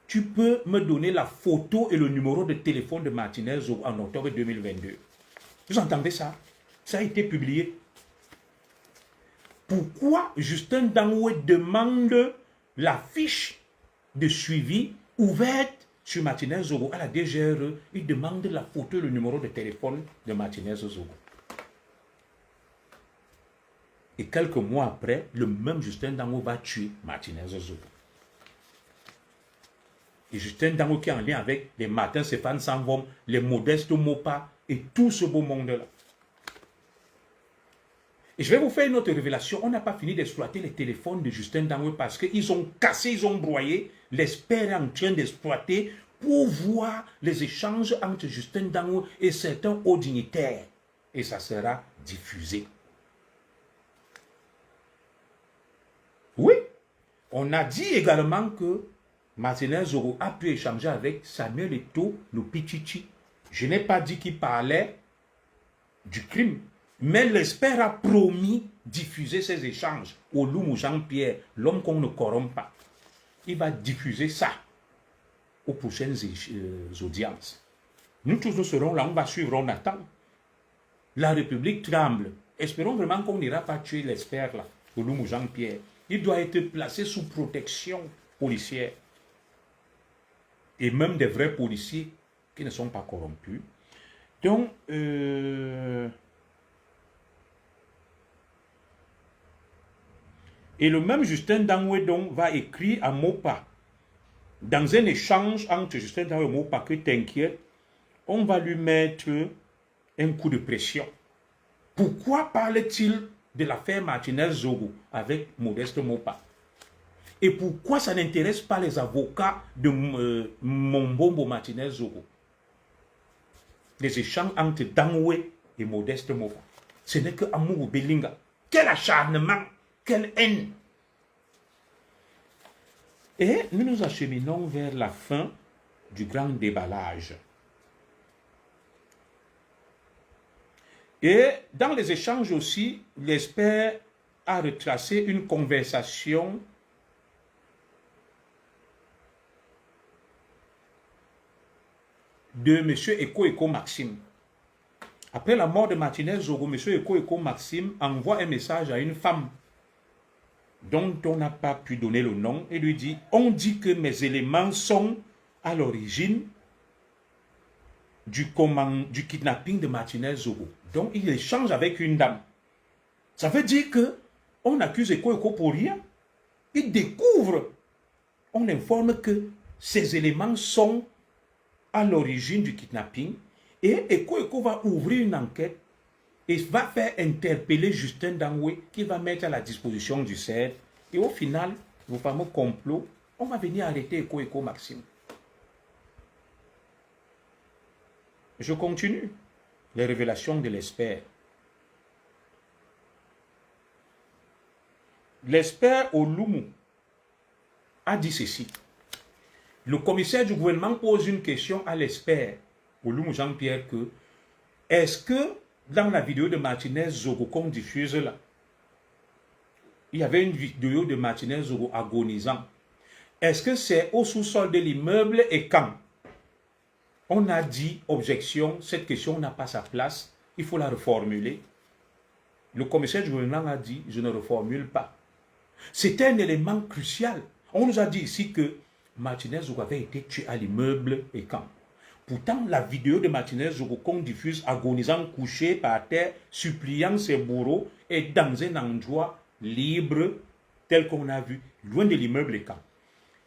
tu peux me donner la photo et le numéro de téléphone de Martinez Zogo en octobre 2022? Vous entendez ça? Ça a été publié. Pourquoi Justin Dangoué demande la fiche de suivi ouverte sur Martinez Zogo à la DGRE? Il demande la photo et le numéro de téléphone de Martinez Zogo. Et quelques mois après, le même Justin Dangoué va tuer Martinez Zogo. Et Justin Dangoué qui est en lien avec les Martin Stéphane Sanvom, les Modestes Mopa et tout ce beau monde-là. Et je vais vous faire une autre révélation. On n'a pas fini d'exploiter les téléphones de Justin Dangoué parce qu'ils ont cassé, ils ont broyé. L'expert est en train d'exploiter pour voir les échanges entre Justin Dangoué et certains hauts dignitaires. Et ça sera diffusé. Oui, on a dit également que Martinez Zogo a pu échanger avec Samuel Eto'o, le Pichichi. Je n'ai pas dit qu'il parlait du crime, mais l'expert a promis diffuser ces échanges au Loumou Jean-Pierre, l'homme qu'on ne corrompt pas. Il va diffuser ça aux prochaines audiences. Nous tous nous serons là, on va suivre, on attend. La République tremble. Espérons vraiment qu'on n'ira pas tuer l'expert là, au Loumou Jean-Pierre. Il doit être placé sous protection policière. Et même des vrais policiers qui ne sont pas corrompus. Donc, et le même Justin Dangoué donc va écrire à Mopa, dans un échange entre Justin Dangoué et Mopa, que t'inquiète, on va lui mettre un coup de pression. Pourquoi parle-t-il de l'affaire Martinez Zogo avec Modeste Mopa? Et pourquoi ça n'intéresse pas les avocats de Mombombo Martinez Zogo? Les échanges entre Dangoué et Modeste Mopa. Ce n'est que amour Belinga. Quel acharnement, quelle haine. Et nous nous acheminons vers la fin du grand déballage. Et dans les échanges aussi, l'expert a retracé une conversation de M. Eko Maxime. Après la mort de Martinez Zogo, M. Eko Maxime envoie un message à une femme dont on n'a pas pu donner le nom et lui dit « On dit que mes éléments sont à l'origine du kidnapping de Martinez Zogo. » Donc il échange avec une dame. Ça veut dire que on accuse Eko pour rien. Il découvre, on informe que ces éléments sont à l'origine du kidnapping et Eko va ouvrir une enquête et va faire interpeller Justin Dangwe qui va mettre à la disposition du CED. Et au final, vos fameux complots, on va venir arrêter Eko Maxime. Je continue. Les révélations de l'expert. L'expert Olumu a dit ceci. Le commissaire du gouvernement pose une question à l'expert Olumu Jean-Pierre que est-ce que dans la vidéo de Martinez Zogo qu'on diffuse là, il y avait une vidéo de Martinez Zogo agonisant. Est-ce que c'est au sous-sol de l'immeuble et quand? On a dit objection, cette question n'a pas sa place, il faut la reformuler. Le commissaire du gouvernement a dit je ne reformule pas. C'était un élément crucial. On nous a dit ici que Martinez Zogo avait été tué à l'immeuble et quand. Pourtant, la vidéo de Martinez Zogo qu'on diffuse agonisant, couché par terre, suppliant ses bourreaux, est dans un endroit libre, tel qu'on a vu, loin de l'immeuble et quand.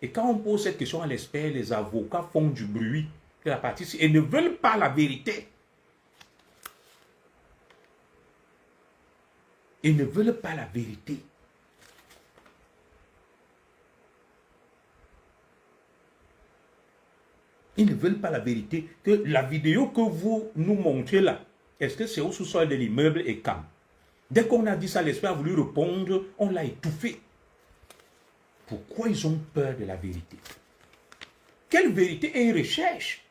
Et quand on pose cette question à l'expert, les avocats font du bruit de la partie et ne veulent pas la vérité. Ils ne veulent pas la vérité. Ils ne veulent pas la vérité. Que la vidéo que vous nous montrez là, est-ce que c'est au sous-sol de l'immeuble et quand? Dès qu'on a dit ça, l'expert a voulu répondre, on l'a étouffé. Pourquoi ils ont peur de la vérité? Quelle vérité et une recherche?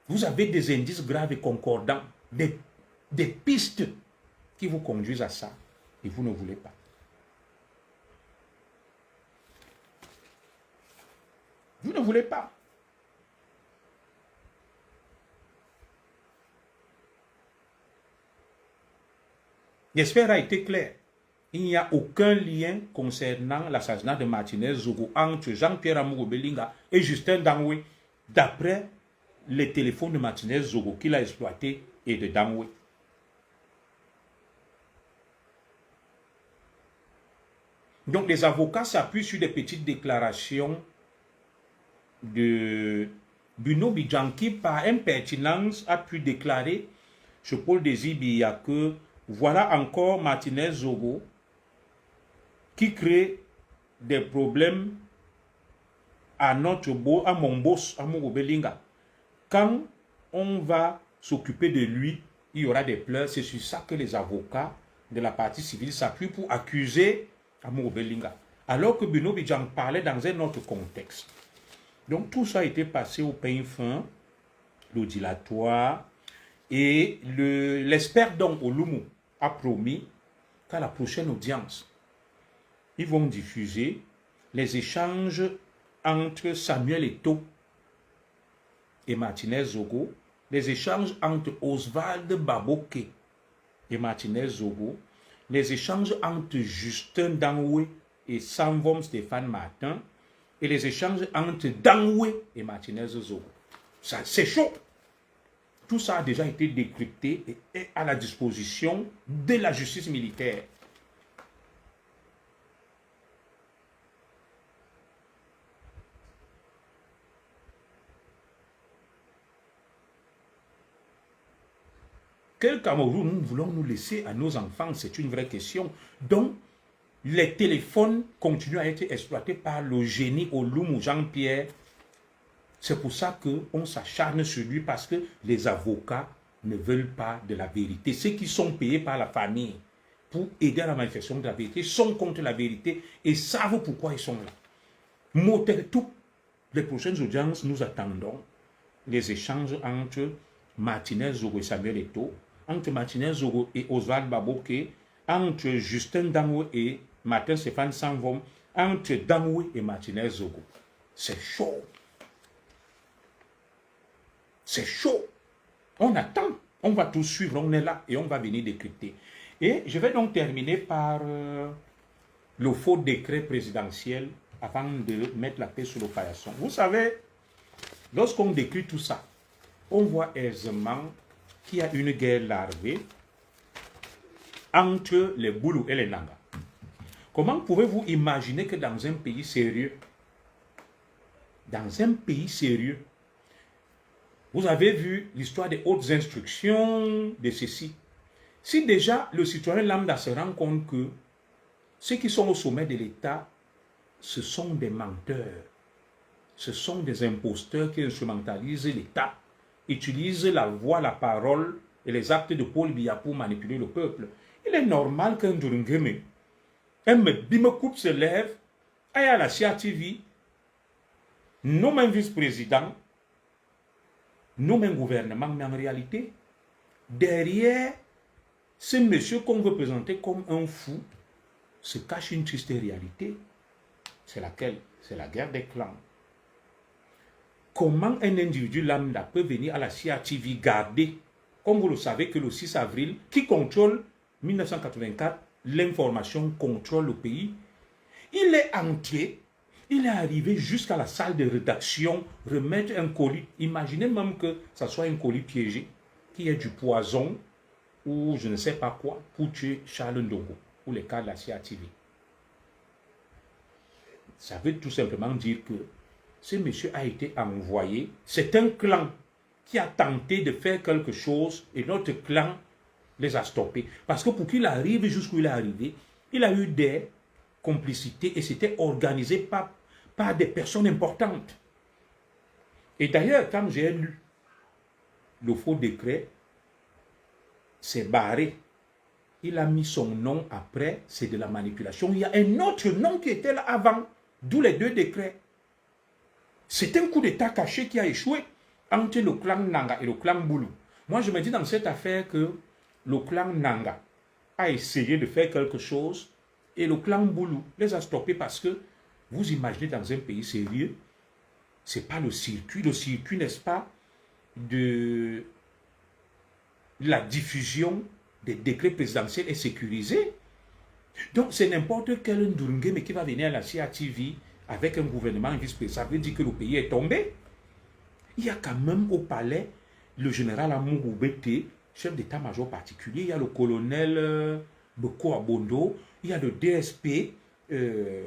Vous avez des indices graves et concordants, des pistes qui vous conduisent à ça, et vous ne voulez pas. Vous ne voulez pas. L'expert a été clair. Il n'y a aucun lien concernant l'assassinat de Martinez Zogo entre Jean-Pierre Amourou Belinga et Justin Dangwe, d'après les téléphones de Martinez Zogo qu'il a exploité et de Dangwe. Donc les avocats s'appuient sur des petites déclarations de Bruno Bidjan qui, par impertinence, a pu déclarer chez Paul Désir-Biya que voilà encore Martinez Zogo qui crée des problèmes à mon boss, à Amourou Belinga. Quand on va s'occuper de lui, il y aura des pleurs. C'est sur ça que les avocats de la partie civile s'appuient pour accuser Amourou Belinga. Alors que Bruno Bidjan parlait dans un autre contexte. Donc tout ça a été passé au peigne fin, le dilatoire, et l'expert donc Olumu a promis qu'à la prochaine audience, ils vont diffuser les échanges entre Samuel Eto'o et Martinez Zogo, les échanges entre Oswald Baboke et Martinez Zogo, les échanges entre Justin Dangwe et Samvom Stéphane Martin, et les échanges entre Dangwe et Martinez Zogo. C'est chaud. Tout ça a déjà été décrypté et est à la disposition de la justice militaire. Quel Cameroun voulons nous laisser à nos enfants? C'est une vraie question. Donc, les téléphones continuent à être exploités par le génie Olumu Jean-Pierre. C'est pour ça qu'on s'acharne sur lui, parce que les avocats ne veulent pas de la vérité. Ceux qui sont payés par la famille pour aider à la manifestation de la vérité sont contre la vérité et savent pourquoi ils sont là. Toutes les prochaines audiences, nous attendons les échanges entre Martinez Zogo et Samuel Eto'o, entre Martinez Zogo et Oswald Baboke, entre Justin Dangwe et Martin Stéphane Sanvom, entre Dangwe et Martinez Zogo. C'est chaud. C'est chaud. On attend. On va tout suivre. On est là et on va venir décrypter. Et je vais donc terminer par le faux décret présidentiel avant de mettre la paix sur le paillasson. Vous savez, lorsqu'on décrit tout ça, on voit aisément qu'il y a une guerre larvée entre les Boulous et les Nanga. Comment pouvez-vous imaginer que dans un pays sérieux, vous avez vu l'histoire des hautes instructions de ceci. Si déjà le citoyen lambda se rend compte que ceux qui sont au sommet de l'État, ce sont des menteurs, ce sont des imposteurs qui instrumentalisent l'État, utilisent la voix, la parole et les actes de Paul Biya pour manipuler le peuple. Il est normal qu'un Ndurungeme, un Bime Coupe se lève, aille à la CIA TV, nomme un vice-président, nomme un gouvernement, mais en réalité, derrière ce monsieur qu'on veut présenter comme un fou, se cache une triste réalité. C'est laquelle? C'est la guerre des clans. Comment un individu lambda peut venir à la CIA TV garder, comme vous le savez, que le 6 avril, qui contrôle 1984, l'information contrôle le pays. Il est entré, il est arrivé jusqu'à la salle de rédaction, remettre un colis. Imaginez même que ça soit un colis piégé, qui est du poison, ou je ne sais pas quoi, pour tuer Charles Ndongo, ou les cas de la CIA TV. Ça veut tout simplement dire que ce monsieur a été envoyé. C'est un clan qui a tenté de faire quelque chose et notre clan les a stoppés. Parce que pour qu'il arrive jusqu'où il est arrivé, il a eu des complicités et c'était organisé par des personnes importantes. Et d'ailleurs, quand j'ai lu le faux décret, c'est barré. Il a mis son nom après, c'est de la manipulation. Il y a un autre nom qui était là avant, d'où les deux décrets. C'est un coup d'état caché qui a échoué entre le clan Nanga et le clan Boulou. Moi, je me dis dans cette affaire que le clan Nanga a essayé de faire quelque chose et le clan Boulou les a stoppés parce que, vous imaginez dans un pays sérieux, ce n'est pas le circuit. Le circuit, n'est-ce pas, de la diffusion des décrets présidentiels est sécurisé. Donc, c'est n'importe quel Ndurungeme qui va venir à la CIA TV avec un gouvernement vice-président. Ça veut dire que le pays est tombé. Il y a quand même au palais le général Amougou Bete, chef d'état-major particulier. Il y a le colonel Beko Abondo. Il y a le DSP,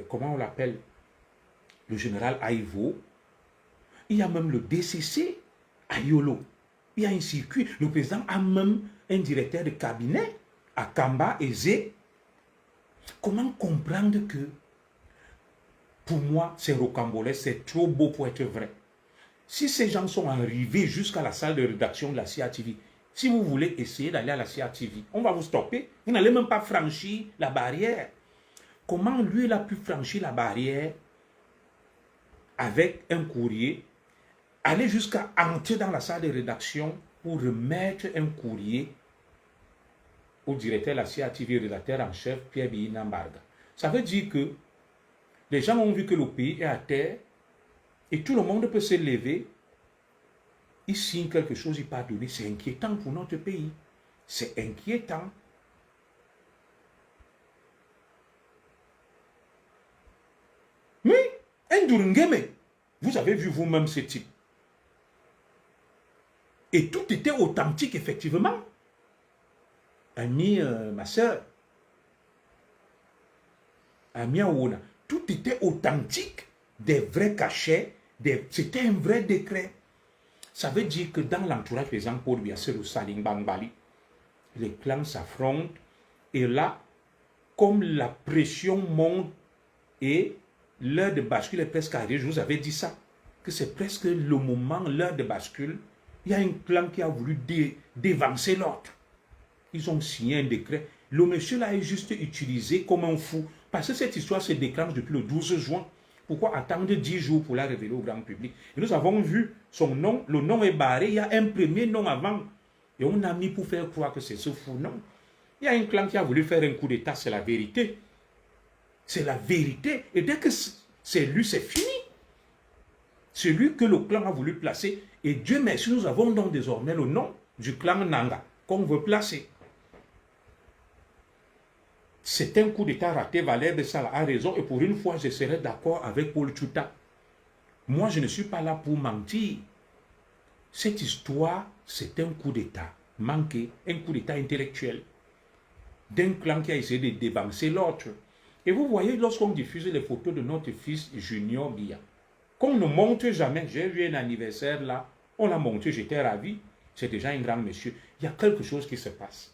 comment on l'appelle, le général Aïvo. Il y a même le DCC à Yolo. Il y a un circuit. Le président a même un directeur de cabinet à Kamba et Zé. Comment comprendre que, pour moi, c'est rocambolesque, c'est trop beau pour être vrai. Si ces gens sont arrivés jusqu'à la salle de rédaction de la CIA TV, si vous voulez essayer d'aller à la CIA TV, on va vous stopper. Vous n'allez même pas franchir la barrière. Comment lui, il a pu franchir la barrière avec un courrier, aller jusqu'à entrer dans la salle de rédaction pour remettre un courrier au directeur de la CIA TV, rédacteur en chef, Pierre Biyi-Nambarga. Ça veut dire que les gens ont vu que le pays est à terre et tout le monde peut se lever. Il signe quelque chose, il part donner. C'est inquiétant pour notre pays. C'est inquiétant. Mais, un Ndurungeme, vous avez vu vous-même ce type. Et tout était authentique, effectivement. Ami, ma soeur, Ami Aouna, tout était authentique, des vrais cachets, c'était un vrai décret. Ça veut dire que dans l'entourage des gens, Paul Biya, c'est le Saling Bangbali, les clans s'affrontent, et là, comme la pression monte et l'heure de bascule est presque arrivée, je vous avais dit ça, que c'est presque le moment, l'heure de bascule, il y a un clan qui a voulu dévancer l'autre. Ils ont signé un décret. Le monsieur là est juste utilisé comme un fou. Parce que cette histoire se déclenche depuis le 12 juin. Pourquoi attendre 10 jours pour la révéler au grand public? Et nous avons vu son nom, le nom est barré. Il y a un premier nom avant. Et on a mis pour faire croire que c'est ce fou. Non. Il y a un clan qui a voulu faire un coup d'État, c'est la vérité. C'est la vérité. Et dès que c'est lui, c'est fini. C'est lui que le clan a voulu placer. Et Dieu merci, nous avons donc désormais le nom du clan Nanga qu'on veut placer. C'est un coup d'État raté, Valère Bessala a raison. Et pour une fois, je serai d'accord avec Paul Tchouta. Moi, je ne suis pas là pour mentir. Cette histoire, c'est un coup d'État manqué, un coup d'État intellectuel d'un clan qui a essayé de dévancer l'autre. Et vous voyez, lorsqu'on diffuse les photos de notre fils Junior Biya, qu'on ne montre jamais, j'ai vu un anniversaire là, on l'a montré, j'étais ravi, c'est déjà un grand monsieur. Il y a quelque chose qui se passe.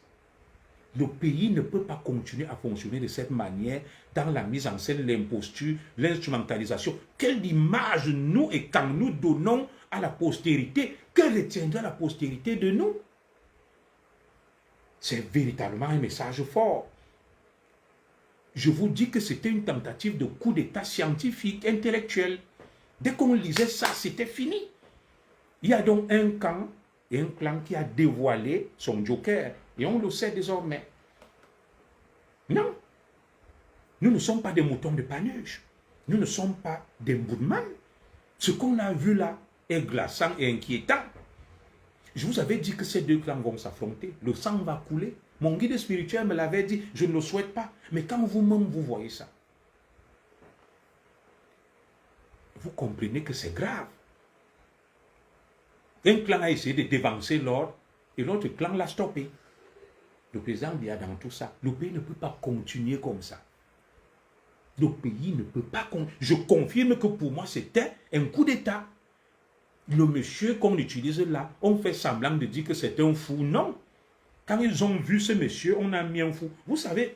Le pays ne peut pas continuer à fonctionner de cette manière dans la mise en scène, l'imposture, l'instrumentalisation. Quelle image nous et quand nous donnons à la postérité, que retiendra la postérité de nous? C'est véritablement un message fort. Je vous dis que c'était une tentative de coup d'État scientifique, intellectuel. Dès qu'on lisait ça, c'était fini. Il y a donc un camp et un clan qui a dévoilé son joker. Et on le sait désormais. Non. Nous ne sommes pas des moutons de Panurge. Nous ne sommes pas des Boudman. Ce qu'on a vu là est glaçant et inquiétant. Je vous avais dit que ces deux clans vont s'affronter. Le sang va couler. Mon guide spirituel me l'avait dit. Je ne le souhaite pas. Mais quand vous-même vous voyez ça, vous comprenez que c'est grave. Un clan a essayé de dévancer l'ordre et l'autre clan l'a stoppé. Le président Biya dans tout ça. Le pays ne peut pas continuer comme ça. Le pays ne peut pas continuer. Je confirme que pour moi, c'était un coup d'État. Le monsieur qu'on utilise là, on fait semblant de dire que c'est un fou. Non. Quand ils ont vu ce monsieur, on a mis un fou. Vous savez,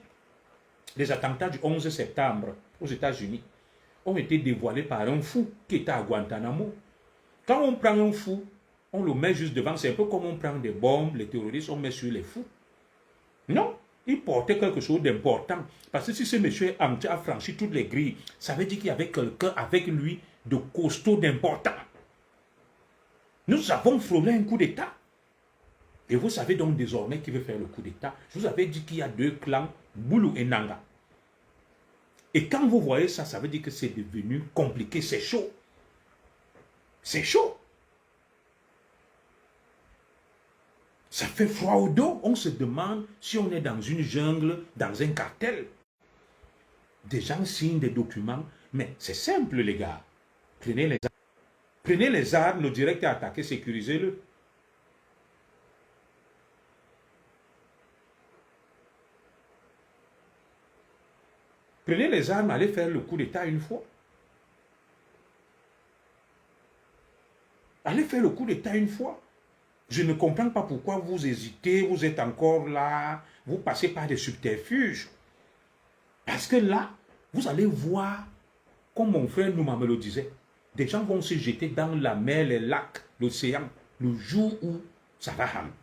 les attentats du 11 septembre aux États-Unis ont été dévoilés par un fou qui était à Guantanamo. Quand on prend un fou, on le met juste devant. C'est un peu comme on prend des bombes, les terroristes, on met sur les fous. Non, il portait quelque chose d'important. Parce que si ce monsieur a franchi toutes les grilles, ça veut dire qu'il y avait quelqu'un avec lui de costaud, d'important. Nous avons frôlé un coup d'État. Et vous savez donc désormais qui veut faire le coup d'État. Je vous avais dit qu'il y a deux clans, Boulou et Nanga. Et quand vous voyez ça, ça veut dire que c'est devenu compliqué, c'est chaud. C'est chaud. Ça fait froid au dos. On se demande si on est dans une jungle, dans un cartel. Des gens signent des documents. Mais c'est simple, les gars. Prenez les armes. Prenez les armes, le direct est attaqué, sécurisez-le. Prenez les armes, allez faire le coup d'État une fois. Allez faire le coup d'État une fois. Je ne comprends pas pourquoi vous hésitez, vous êtes encore là, vous passez par des subterfuges. Parce que là, vous allez voir, comme mon frère Nouma me le disait, des gens vont se jeter dans la mer, les lacs, l'océan, le jour où ça va ramener.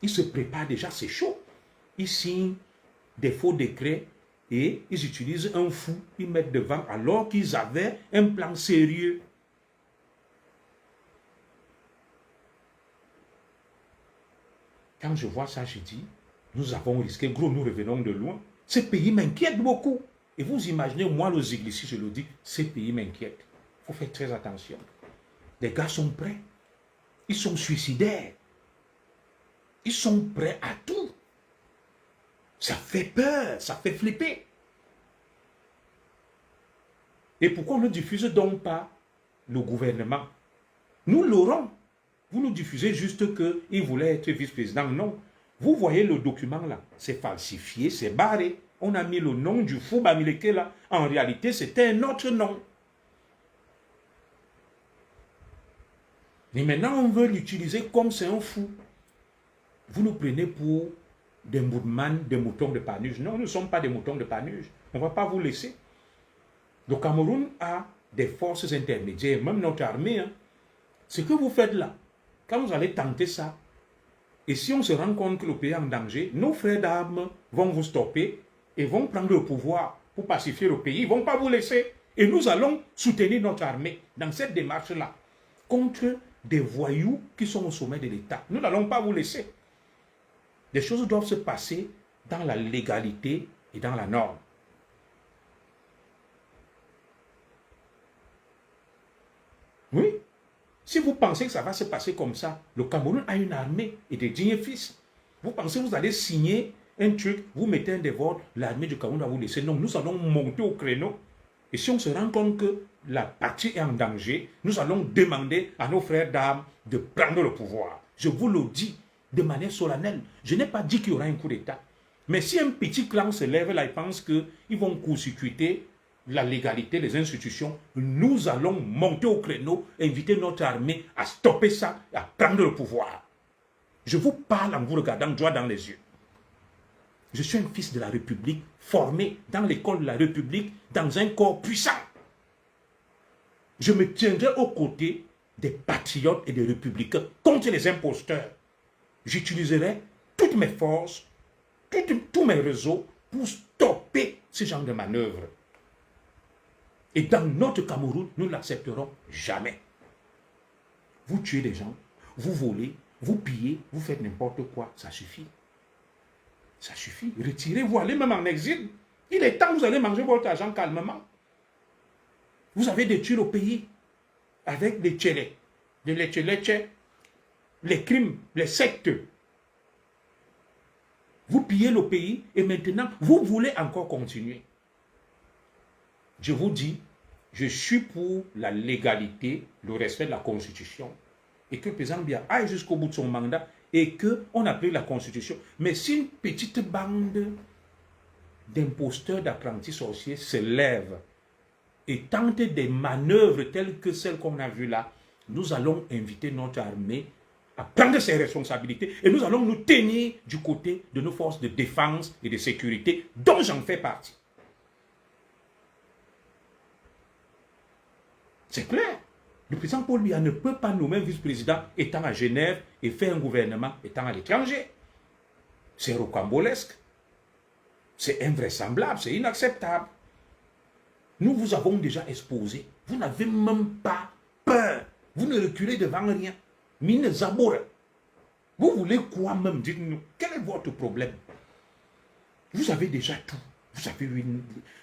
Ils se préparent déjà, c'est chaud. Ils signent des faux décrets et ils utilisent un fou, ils mettent devant alors qu'ils avaient un plan sérieux. Quand je vois ça, je dis, nous avons risqué, gros, nous revenons de loin. Ce pays m'inquiète beaucoup. Et vous imaginez, moi, le Ziglissi, je le dis, ce pays m'inquiète. Il faut faire très attention. Les gars sont prêts. Ils sont suicidaires. Ils sont prêts à tout. Ça fait peur, ça fait flipper. Et pourquoi on ne diffuse donc pas le gouvernement? Nous l'aurons. Vous nous diffusez juste qu'il voulait être vice-président. Non. Vous voyez le document là. C'est falsifié, c'est barré. On a mis le nom du fou Bamileke là. En réalité, c'était un autre nom. Mais maintenant, on veut l'utiliser comme c'est un fou. Vous nous prenez pour des moudman, des moutons de Panurge. Non, nous ne sommes pas des moutons de Panurge. On ne va pas vous laisser. Le Cameroun a des forces intermédiaires, même notre armée. Hein. Ce que vous faites là, quand vous allez tenter ça, et si on se rend compte que le pays est en danger, nos frères d'armes vont vous stopper et vont prendre le pouvoir pour pacifier le pays. Ils ne vont pas vous laisser. Et nous allons soutenir notre armée dans cette démarche-là contre des voyous qui sont au sommet de l'État. Nous n'allons pas vous laisser. Les choses doivent se passer dans la légalité et dans la norme. Oui. Si vous pensez que ça va se passer comme ça, le Cameroun a une armée et des dignes fils. Vous pensez que vous allez signer un truc, vous mettez un dévore, l'armée du Cameroun va vous laisser. Non, nous allons monter au créneau. Et si on se rend compte que la partie est en danger, nous allons demander à nos frères d'armes de prendre le pouvoir. Je vous le dis de manière solennelle. Je n'ai pas dit qu'il y aura un coup d'État. Mais si un petit clan se lève là et pense qu'ils vont court-circuiter la légalité, les institutions, nous allons monter au créneau, inviter notre armée à stopper ça, à prendre le pouvoir. Je vous parle en vous regardant droit dans les yeux. Je suis un fils de la République, formé dans l'école de la République, dans un corps puissant. Je me tiendrai aux côtés des patriotes et des républicains contre les imposteurs. J'utiliserai toutes mes forces, tous mes réseaux pour stopper ce genre de manœuvre. Et dans notre Cameroun, nous ne l'accepterons jamais. Vous tuez des gens, vous volez, vous pillez, vous faites n'importe quoi, ça suffit. Ça suffit. Retirez-vous, allez même en exil. Il est temps, vous allez manger votre argent calmement. Vous avez détruit le pays avec les tchélés, les crimes, les sectes. Vous pillez le pays et maintenant, vous voulez encore continuer. Je vous dis, je suis pour la légalité, le respect de la Constitution et que le président Biya aille jusqu'au bout de son mandat et qu'on applique la Constitution. Mais si une petite bande d'imposteurs, d'apprentis sorciers se lève et tente des manœuvres telles que celles qu'on a vues là, nous allons inviter notre armée à prendre ses responsabilités et nous allons nous tenir du côté de nos forces de défense et de sécurité dont j'en fais partie. C'est clair. Le président Paul Biya ne peut pas nommer un vice-président étant à Genève et faire un gouvernement étant à l'étranger. C'est rocambolesque. C'est invraisemblable, c'est inacceptable. Nous vous avons déjà exposé. Vous n'avez même pas peur. Vous ne reculez devant rien. Mine Zaboura. Vous voulez quoi même? Dites-nous. Quel est votre problème? Vous avez déjà tout.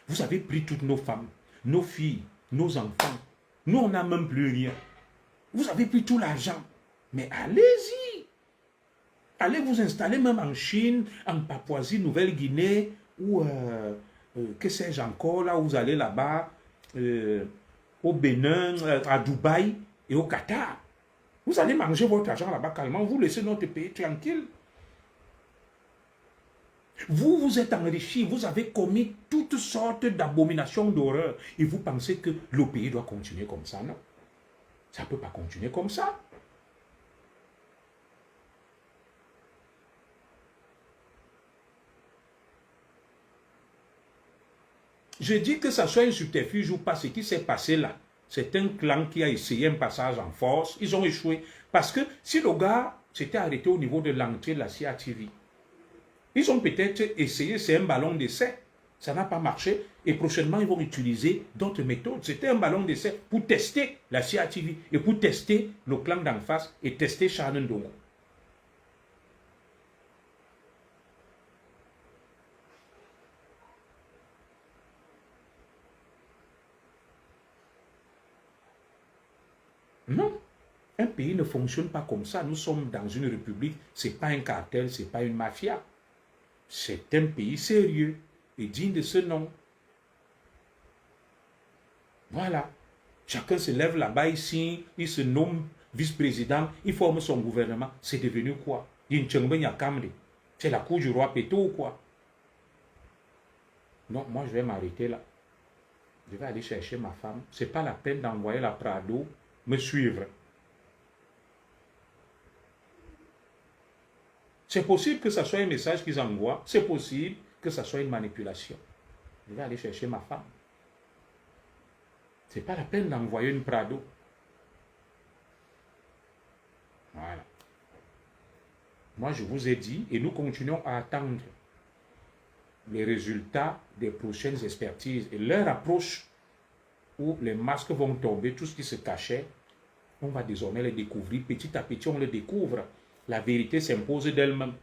Vous avez pris toutes nos femmes, nos filles, nos enfants. Nous, on n'a même plus rien. Vous avez pris tout l'argent. Mais allez-y. Allez vous installer même en Chine, en Papouasie, Nouvelle-Guinée, ou que sais-je encore, là où vous allez là-bas, au Bénin, à Dubaï et au Qatar. Vous allez manger votre argent là-bas calmement, vous laissez notre pays tranquille. Vous vous êtes enrichi, vous avez commis toutes sortes d'abominations d'horreur et vous pensez que le pays doit continuer comme ça, non? Ça ne peut pas continuer comme ça. Je dis que ça soit un subterfuge ou pas, ce qui s'est passé là, c'est un clan qui a essayé un passage en force, ils ont échoué. Parce que si le gars s'était arrêté au niveau de l'entrée de la CATV, ils ont peut-être essayé, c'est un ballon d'essai, ça n'a pas marché, et prochainement ils vont utiliser d'autres méthodes. C'était un ballon d'essai pour tester la CATV, et pour tester le clan d'en face, et tester Charles Ndongo. Non, un pays ne fonctionne pas comme ça. Nous sommes dans une république, ce n'est pas un cartel, ce n'est pas une mafia. C'est un pays sérieux et digne de ce nom. Voilà. Chacun se lève là-bas ici, il se nomme vice-président, il forme son gouvernement. C'est devenu quoi? C'est la cour du roi Péto ou quoi? Non, moi je vais m'arrêter là. Je vais aller chercher ma femme. Ce n'est pas la peine d'envoyer la Prado me suivre. C'est possible que ce soit un message qu'ils envoient. C'est possible que ce soit une manipulation. Je vais aller chercher ma femme. Ce n'est pas la peine d'envoyer une Prado. Voilà. Moi, je vous ai dit, et nous continuons à attendre les résultats des prochaines expertises et leur approche où les masques vont tomber, tout ce qui se cachait On va désormais les découvrir. Petit à petit, on les découvre. La vérité s'impose d'elle-même.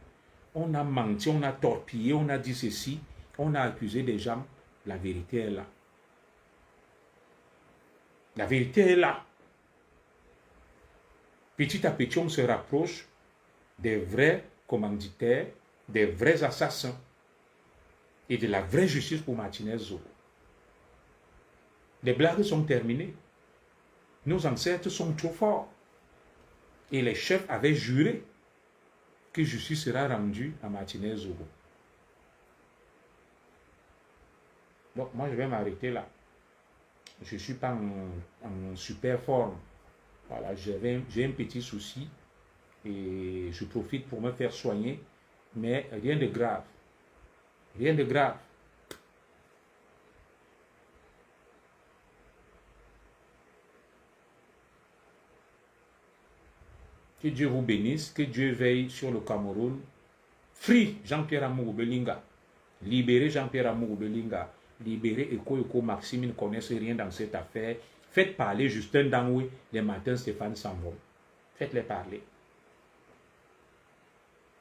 On a menti, on a torpillé, on a dit ceci, on a accusé des gens. La vérité est là. La vérité est là. Petit à petit, on se rapproche des vrais commanditaires, des vrais assassins et de la vraie justice pour Martinez Zogo. Les blagues sont terminées. Nos ancêtres sont trop forts. Et les chefs avaient juré que justice sera rendue à Martinez Zogo. Donc, moi, je vais m'arrêter là. Je ne suis pas en super forme. Voilà, j'ai un petit souci et je profite pour me faire soigner, mais rien de grave. Rien de grave. Que Dieu vous bénisse, que Dieu veille sur le Cameroun. Free Jean-Pierre Amour Belinga. Libérez Jean-Pierre Amour Belinga. Libérez Eko Maxime, ne connaissent rien dans cette affaire. Faites parler Justin Danoué, les matins Stéphane Sambon. Faites-les parler.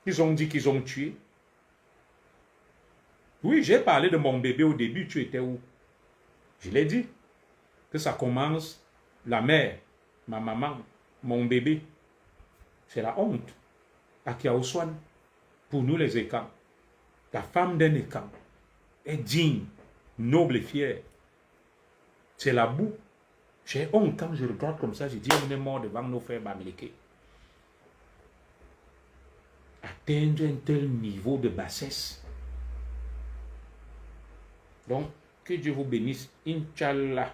Ils ont dit qu'ils ont tué. Oui, j'ai parlé de mon bébé au début, tu étais où? Je l'ai dit. Que ça commence, la mère, ma maman, mon bébé. C'est la honte. À Kiaoswan, pour nous les Ekans. La femme d'un Ekan est digne, noble et fière. C'est la boue. J'ai honte quand je regarde comme ça, je dis on est mort devant nos frères Bamileke. Atteindre un tel niveau de bassesse. Donc, que Dieu vous bénisse. Inch'Allah.